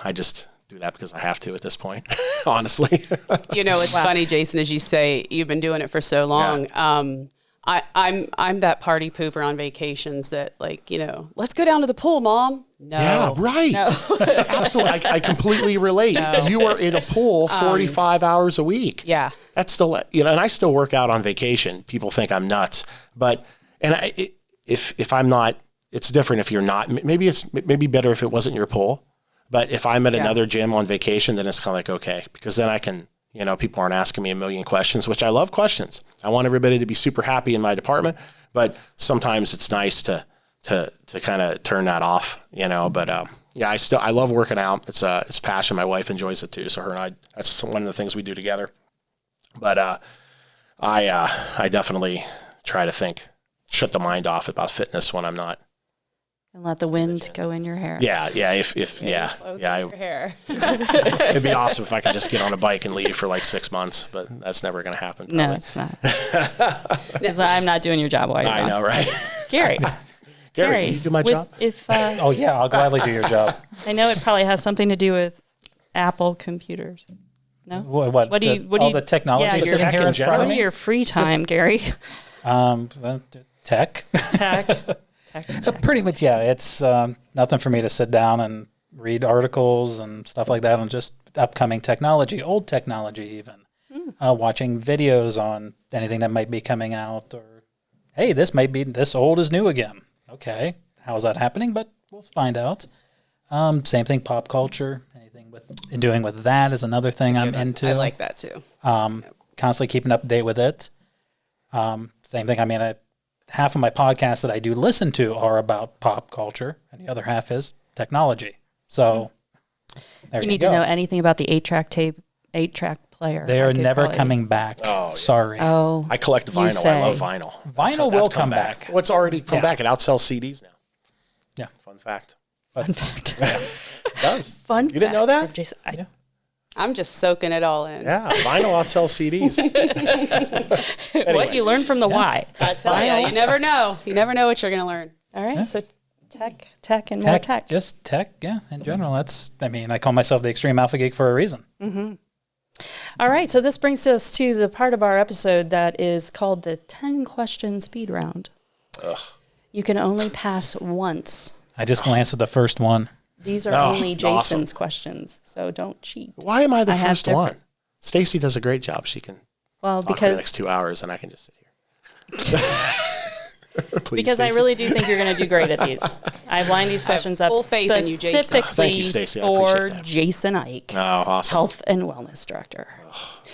I just do that because I have to at this point, honestly. It's funny, Jason, as you say, you've been doing it for so long. Yeah. I'm that party pooper on vacations that let's go down to the pool, Mom. No. Yeah, right. No. Absolutely. I completely relate. No. You are in a pool 45 hours a week. Yeah. That's still, and I still work out on vacation. People think I'm nuts, but, if I'm not, it's different if you're not. Maybe it's better if it wasn't your pool, but if I'm at another gym on vacation, then it's kind of like, okay, because then I can, people aren't asking me a million questions, which I love questions. I want everybody to be super happy in my department, but sometimes it's nice to kind of turn that off, but, I love working out. It's passion. My wife enjoys it too. So her and I, that's one of the things we do together. But, I definitely try to shut the mind off about fitness when I'm not. And let the wind go in your hair. Yeah. Your hair. It'd be awesome if I could just get on a bike and leave for like 6 months, but that's never going to happen. Probably. No, it's not. Because I'm not doing your job while you're I know, right? Gary, you do my job? Oh yeah, I'll gladly do your job. I know it probably has something to do with Apple computers. No. What do you? All the technology sitting here in front of What are me. your free time, Gary? Tech. So pretty much, yeah. It's nothing for me to sit down and read articles and stuff like that on just upcoming technology, old technology even. Watching videos on anything that might be coming out, or hey, this old is new again. Okay, how's that happening? But we'll find out. Same thing, pop culture. Anything doing with that is another thing I'm into. I like that too. Constantly keeping up to date with it. Same thing. I mean, half of my podcasts that I do listen to are about pop culture, and the other half is technology. So there you need go. to know anything about the 8-track player. They are never coming back. Oh, yeah. Sorry. Oh, I collect vinyl. say. I love vinyl. Vinyl will come back. What's already come back? It outsells CDs now. Yeah. Fun fact. fun fact. It does. Fun. You didn't know that? Jason, I'm just soaking it all in. Yeah. Vinyl outsells CDs. What you learn from the Y. I tell you, you never know. You never know what you're going to learn. All right. So tech, and more tech. Just tech, yeah, in general. I call myself the extreme alpha geek for a reason. All right. So this brings us to the part of our episode that is called the 10-question speed round. Ugh. You can only pass once. I just glanced at the first one. These are only Jason's questions, so don't cheat. Why am I the have first one? different- Stacy does a great job. She can Well, talk for the next 2 hours, and I can just sit here. Please, because I Stacy. really do think you're going to do great at these. I've lined these questions up full faith in you, Jason. specifically Thank you, Stacy. I for appreciate that. Jason Eick, Oh, awesome. Health and Wellness Director.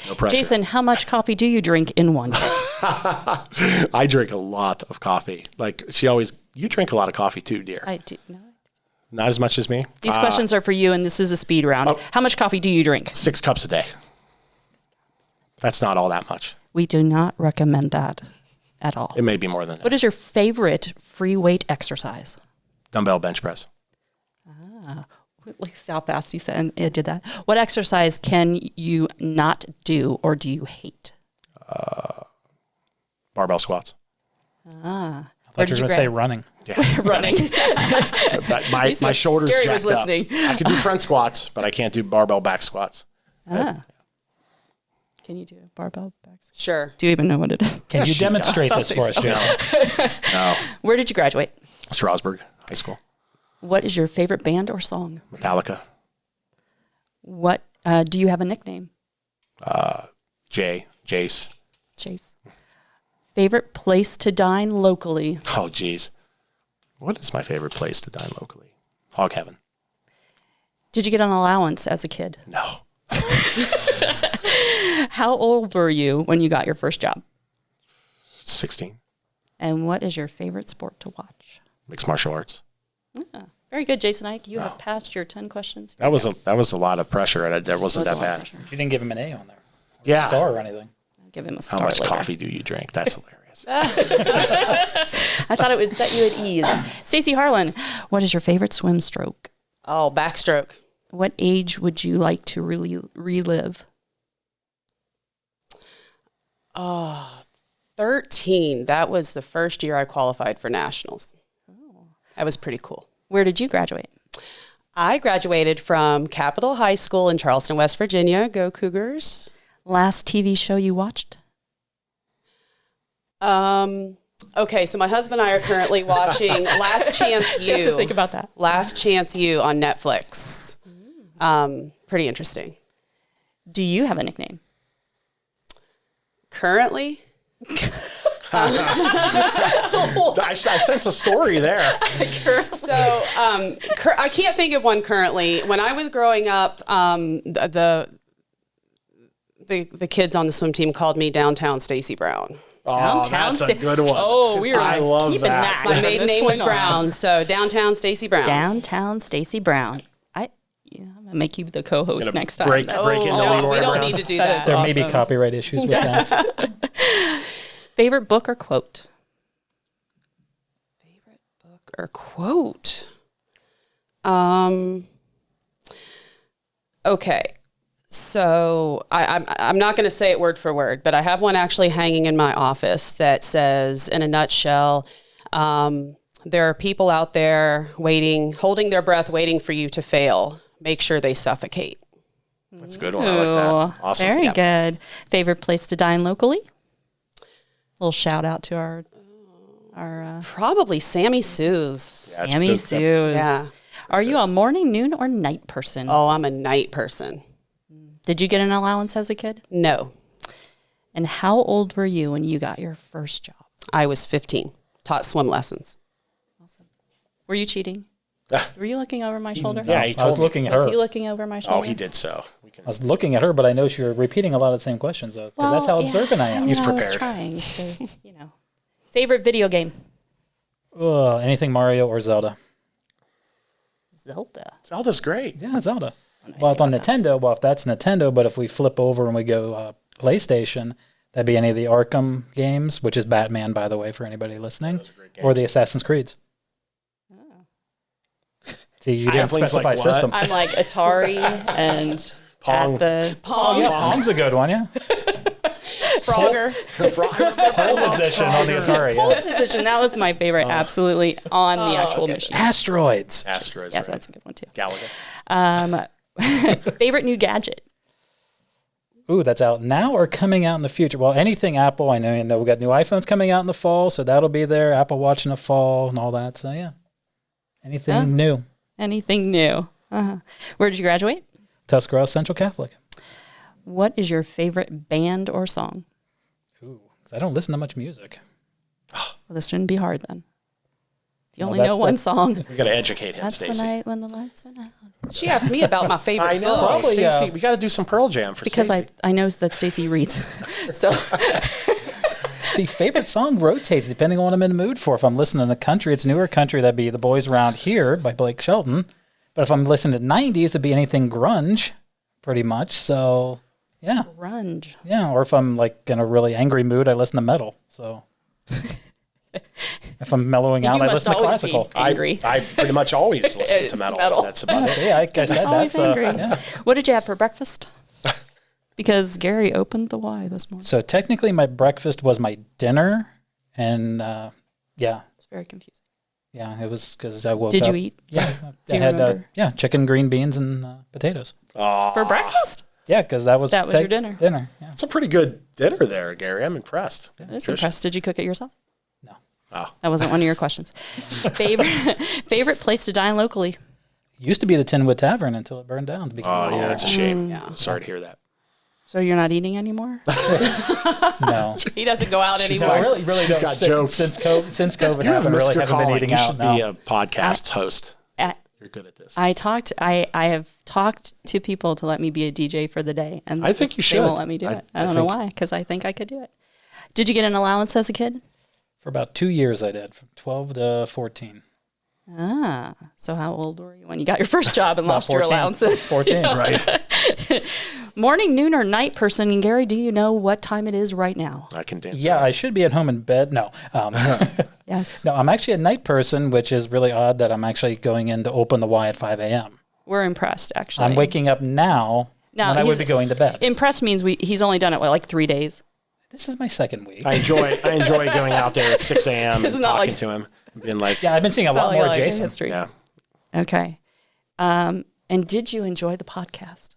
No pressure. Jason, how much coffee do you drink in one day? I drink a lot of coffee. Like you drink a lot of coffee too, dear. I do. No. Not as much as me. These questions are for you, and this is a speed round. How much coffee do you drink? 6 cups a day. That's not all that much. We do not recommend that at all. It may be more than that. What is your favorite free weight exercise? Dumbbell bench press. Like how fast you said it did that. What exercise can you not do or do you hate? Barbell squats. I thought you were going to say running. Yeah. Running. my shoulders Garry jacked was up. listening. I can do front squats, but I can't do barbell back squats. Can you do a barbell back? Sure. Do you even know what it is? Can you demonstrate this for us, Jason? No. Where did you graduate? Strasbourg High School. What is your favorite band or song? Metallica. What do you have a nickname? Jace. Chase. Favorite place to dine locally? Oh, geez. What is my favorite place to dine locally? Hog Heaven. Did you get an allowance as a kid? No. How old were you when you got your first job? 16. And what is your favorite sport to watch? Mixed martial arts. Very good, Jason Eick. You have passed your 10 questions. That was a lot of pressure, and that wasn't that bad. You didn't give him an A on there. Yeah. Star or anything. I'll give him a How star much later. coffee do you drink? That's hilarious. I thought it would set you at ease. Stacy Harlan, what is your favorite swim stroke? Oh, backstroke. What age would you like to relive? 13. That was the first year I qualified for nationals. That was pretty cool. Where did you graduate? I graduated from Capitol High School in Charleston, West Virginia. Go Cougars. Last TV show you watched? Okay, so my husband and I are currently watching Last Chance She has to think You. about that. Last Chance You on Netflix. Pretty interesting. Do you have a nickname? Currently, I sense a story there. so I can't think of one currently. When I was growing up, the kids on the swim team called me Downtown Stacy Brown. Oh, that's a good one. Oh, we are I love keeping that. that. My maiden name was Brown, so Downtown Stacy Brown. Downtown Stacy Brown. I'm gonna make you the co-host Gonna next time. break into No, Leroy we don't Brown. need to do That that. is There may be Awesome. copyright issues with that. Favorite book or quote? Or quote. Okay. So I'm not going to say it word for word, but I have one actually hanging in my office that says, in a nutshell, there are people out there waiting, holding their breath, waiting for you to fail. Make sure they suffocate. That's a good one. I like that. Awesome. Very Yeah. good. Favorite place to dine locally? Little shout out to our Probably Sammy Sue's. Yeah, it's Sammy good. Sue's. Yeah. Are you a morning, noon, or night person? Oh, I'm a night person. Did you get an allowance as a kid? No, And how old were you when you got your first job? I was 15. Taught swim lessons. Were you cheating? Were you looking over my shoulder? Yeah, he I told was me. looking at her. Was he looking over my shoulder? Oh, he did so. I was looking at her, but I know she was repeating a lot of the same questions, though, 'cause that's how observant I am. He's I was prepared. trying to, Favorite video game? Anything Mario or Zelda. Zelda. Zelda's great. Yeah, Zelda. Well, it's on Nintendo. Well, if that's Nintendo, but if we flip over and we go PlayStation, that'd be any of the Arkham games, which is Batman, by the way, for anybody listening, or the Assassin's Creeds. See, you didn't Kathleen's specify like, what? system. I'm like Atari and Pong. Pong. Yeah, Pong's a good one, yeah. Frogger. Pole position on the Atari. Pole Yeah. position. That was my favorite, absolutely, on the actual machine. Asteroids. Asteroids. Yes, right. that's a good one, too. Galaga. Favorite new gadget? Ooh, that's out now or coming out in the future? Well, anything Apple. I know we got new iPhones coming out in the fall, so that'll be there. Apple Watch in the fall and all that. So, yeah. Anything new. Anything new? Where did you graduate? Tuscarawas Central Catholic. What is your favorite band or song? Ooh, 'cause I don't listen to much music. Well, this shouldn't be hard then. If you No, only that- know one that- song. We got to educate him, That's the Stacy. night when the lights went out. She asked me about my favorite I know. book. Probably, Stacy, we got to do some Pearl Jam for Because Stacy. I know that Stacy reads. So See, favorite song rotates depending on what I'm in the mood for. If I'm listening to country, it's newer country. That'd be The Boys Around Here by Blake Shelton. But if I'm listening to 90s, it'd be anything grunge, pretty much. So, yeah. grunge. Yeah, or if I'm like in a really angry mood, I listen to metal. So if I'm mellowing out, You I must listen to always be classical. angry. I pretty much always listen It's to metal. metal. That's about it. So, yeah, like I said, Always that's angry. yeah. What did you have for breakfast? Because Gary opened the Y this morning. So technically, my breakfast was my dinner, and yeah, It's very confusing. it was because I woke Did up. you eat Yeah, Do I you had remember? chicken, green beans, and potatoes. for breakfast? Yeah, because that was That was your dinner. Dinner. Yeah. It's a pretty good dinner there, Gary. I'm impressed. I was impressed. Did you cook it yourself? No. Oh. That wasn't one of your questions. Favorite place to dine locally? Used to be the Tinwood Tavern until it burned down. To be Oh, yeah, that's a shame. Yeah. Sorry to hear that. So you're not eating anymore? no. He doesn't go out No, anymore. I really She's don't. got jokes. Since COVID You have happened, missed really your haven't been calling. eating You out should now. be a podcast host. At, You're good at this. I have talked to people to let me be a DJ for the day, and I think you they should. won't let me do it. I don't know why, because I think I could do it. Did you get an allowance as a kid? For about 2 years, I did, from 12 to 14. Ah, so how old were you when you got your first job and About lost your 14. allowances? 14, right. Morning, noon, or night person? And Gary, do you know what time it is right now? I can dance. Yeah, I should be at home in bed. No. Yes, No, I'm actually a night person, which is really odd that I'm actually going in to open the Y at 5 a.m. we're impressed. Actually, I'm waking up now No, when I would he's- be going to bed. Impressed means he's only done it like 3 days. This is my second week. I enjoy going out there at 6 a.m. It's and not talking like- to him and being like, Yeah, I've been seeing a lot more Jason. History. yeah. Okay. And did you enjoy the podcast?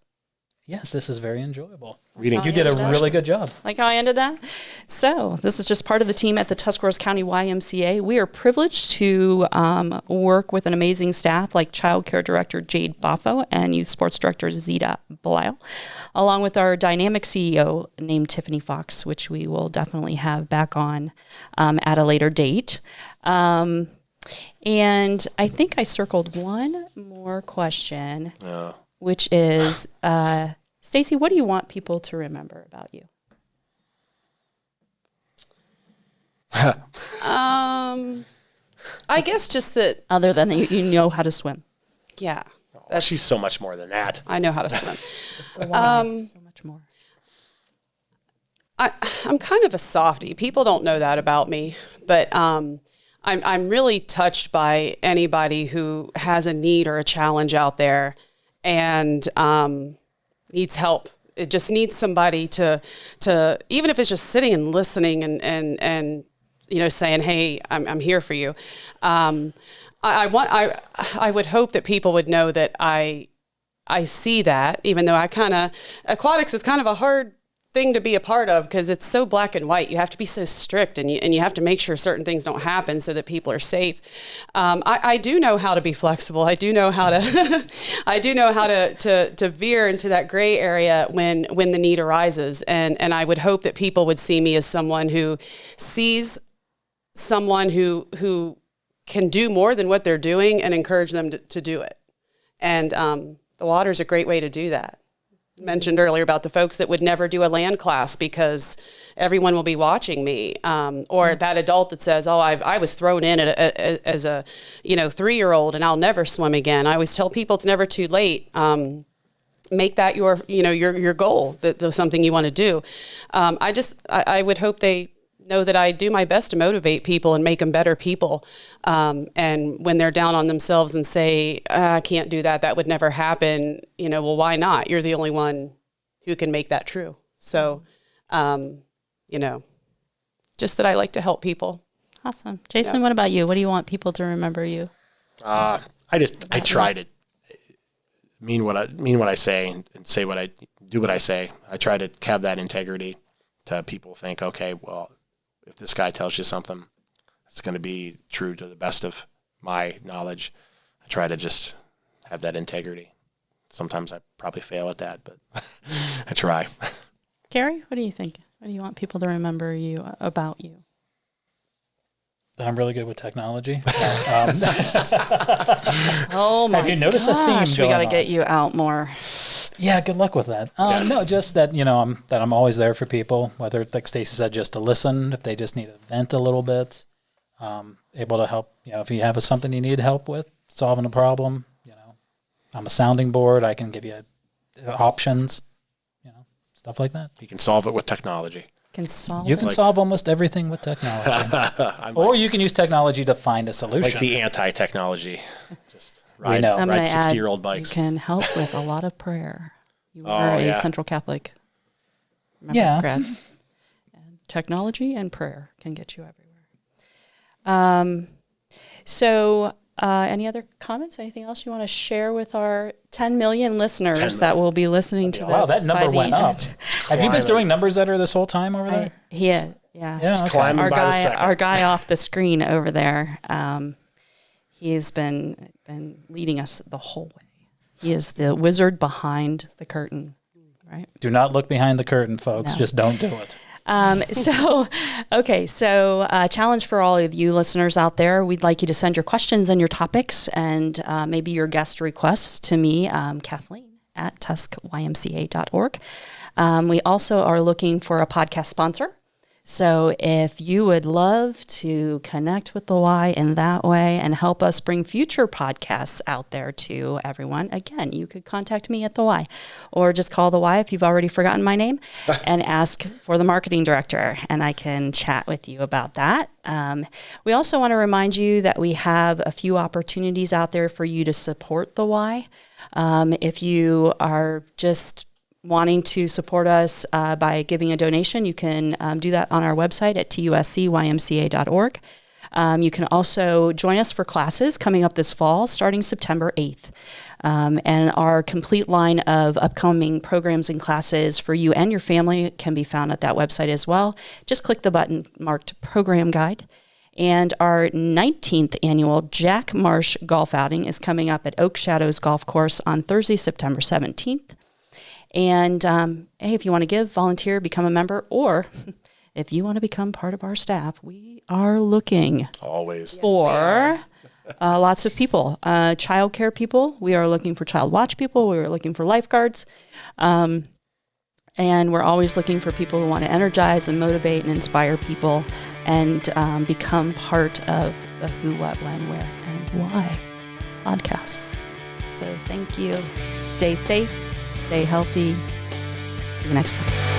Yes, this is very enjoyable. Reading. You did a yes, really good job. Like how I ended that? So this is just part of the team at the Tuscarawas County YMCA. We are privileged to work with an amazing staff like Child Care Director Jade Boffo and Youth Sports Director Zita Blau, along with our dynamic CEO named Tiffany Fox, which we will definitely have back on at a later date. And I think I circled one more question, which is, Stacy, what do you want people to remember about you? I guess just that, Other than you know how to swim. yeah. She's so much more than that. I know how to swim. So much more. I'm kind of a softie. People don't know that about me, but I'm really touched by anybody who has a need or a challenge out there and needs help. It just needs somebody to even if it's just sitting and listening and saying, "Hey, I'm here for you." I would hope that people would know that I see that, even though aquatics is kind of a hard thing to be a part of because it's so black and white. You have to be so strict and you have to make sure certain things don't happen so that people are safe. I do know how to be flexible. I do know how to to veer into that gray area when the need arises. And I would hope that people would see me as someone who sees someone who can do more than what they're doing and encourage them to do it. And the water is a great way to do that. Mentioned earlier about the folks that would never do a land class because everyone will be watching me, or that adult that says, "Oh, I was thrown in as a 3-year-old and I'll never swim again." I always tell people it's never too late. Make that your goal, that something you want to do. I would hope they know that I do my best to motivate people and make them better people. And when they're down on themselves and say, "I can't do that, that would never happen," well, why not? You're the only one who can make that true. So, just that I like to help people. Awesome. Jason, what about you? What do you want people to remember you? I try to mean what I say and say what I do what I say. I try to have that integrity to people think, okay, well, if this guy tells you something, it's going to be true to the best of my knowledge. I try to just have that integrity. Sometimes I probably fail at that, but I try. Garry, what do you think? What do you want people to remember about you? That I'm really good with technology. Oh my! Have you noticed gosh, a theme? We got to going get on? you out more. Yeah, good luck with that. Yes. No, just that I'm always there for people. Whether, like Stacy said, just to listen, if they just need to vent a little bit, able to help. If you have something you need help with, solving a problem. I'm a sounding board. I can give you options. Stuff like that. You can solve it with technology. You can solve almost everything with technology. Or you can use technology to find a solution. Like the anti-technology. Just We know. I'm ride gonna add, 60-year-old bikes. You can help with a lot of prayer. You are a Central Catholic. Remember, Yeah. Grad. And technology and prayer can get you everywhere. Any other comments? Anything else you want to share with our 10 million listeners that will be listening to this? Wow, that number went up. Have you been throwing numbers at her this whole time over there? Yeah. Okay. Climbing by the second. Our guy off the screen over there, he's been leading us the whole way. He is the wizard behind the curtain, right? Do not look behind the curtain, folks. No. Just don't do it. Challenge for all of you listeners out there. We'd like you to send your questions and your topics and maybe your guest requests to me, Kathleen, at tuscymca.org. We also are looking for a podcast sponsor. So if you would love to connect with the Y in that way and help us bring future podcasts out there to everyone, again, you could contact me at the Y or just call the Y if you've already forgotten my name and ask for the marketing director, and I can chat with you about that. We also want to remind you that we have a few opportunities out there for you to support the Y. If you are just wanting to support us by giving a donation, you can do that on our website at tuscymca.org. You can also join us for classes coming up this fall, starting September 8th. And our complete line of upcoming programs and classes for you and your family can be found at that website as well. Just click the button marked Program Guide. And our 19th annual Jack Marsh Golf Outing is coming up at Oak Shadows Golf Course on Thursday, September 17th. And hey, if you want to give, volunteer, become a member, or if you want to become part of our staff, we are looking Always. for lots of people. Child care people. We are looking for child watch people. We are looking for lifeguards. And we're always looking for people who want to energize and motivate and inspire people and become part of the Who, What, When, Where, and Why podcast. So thank you. Stay safe. Stay healthy. See you next time.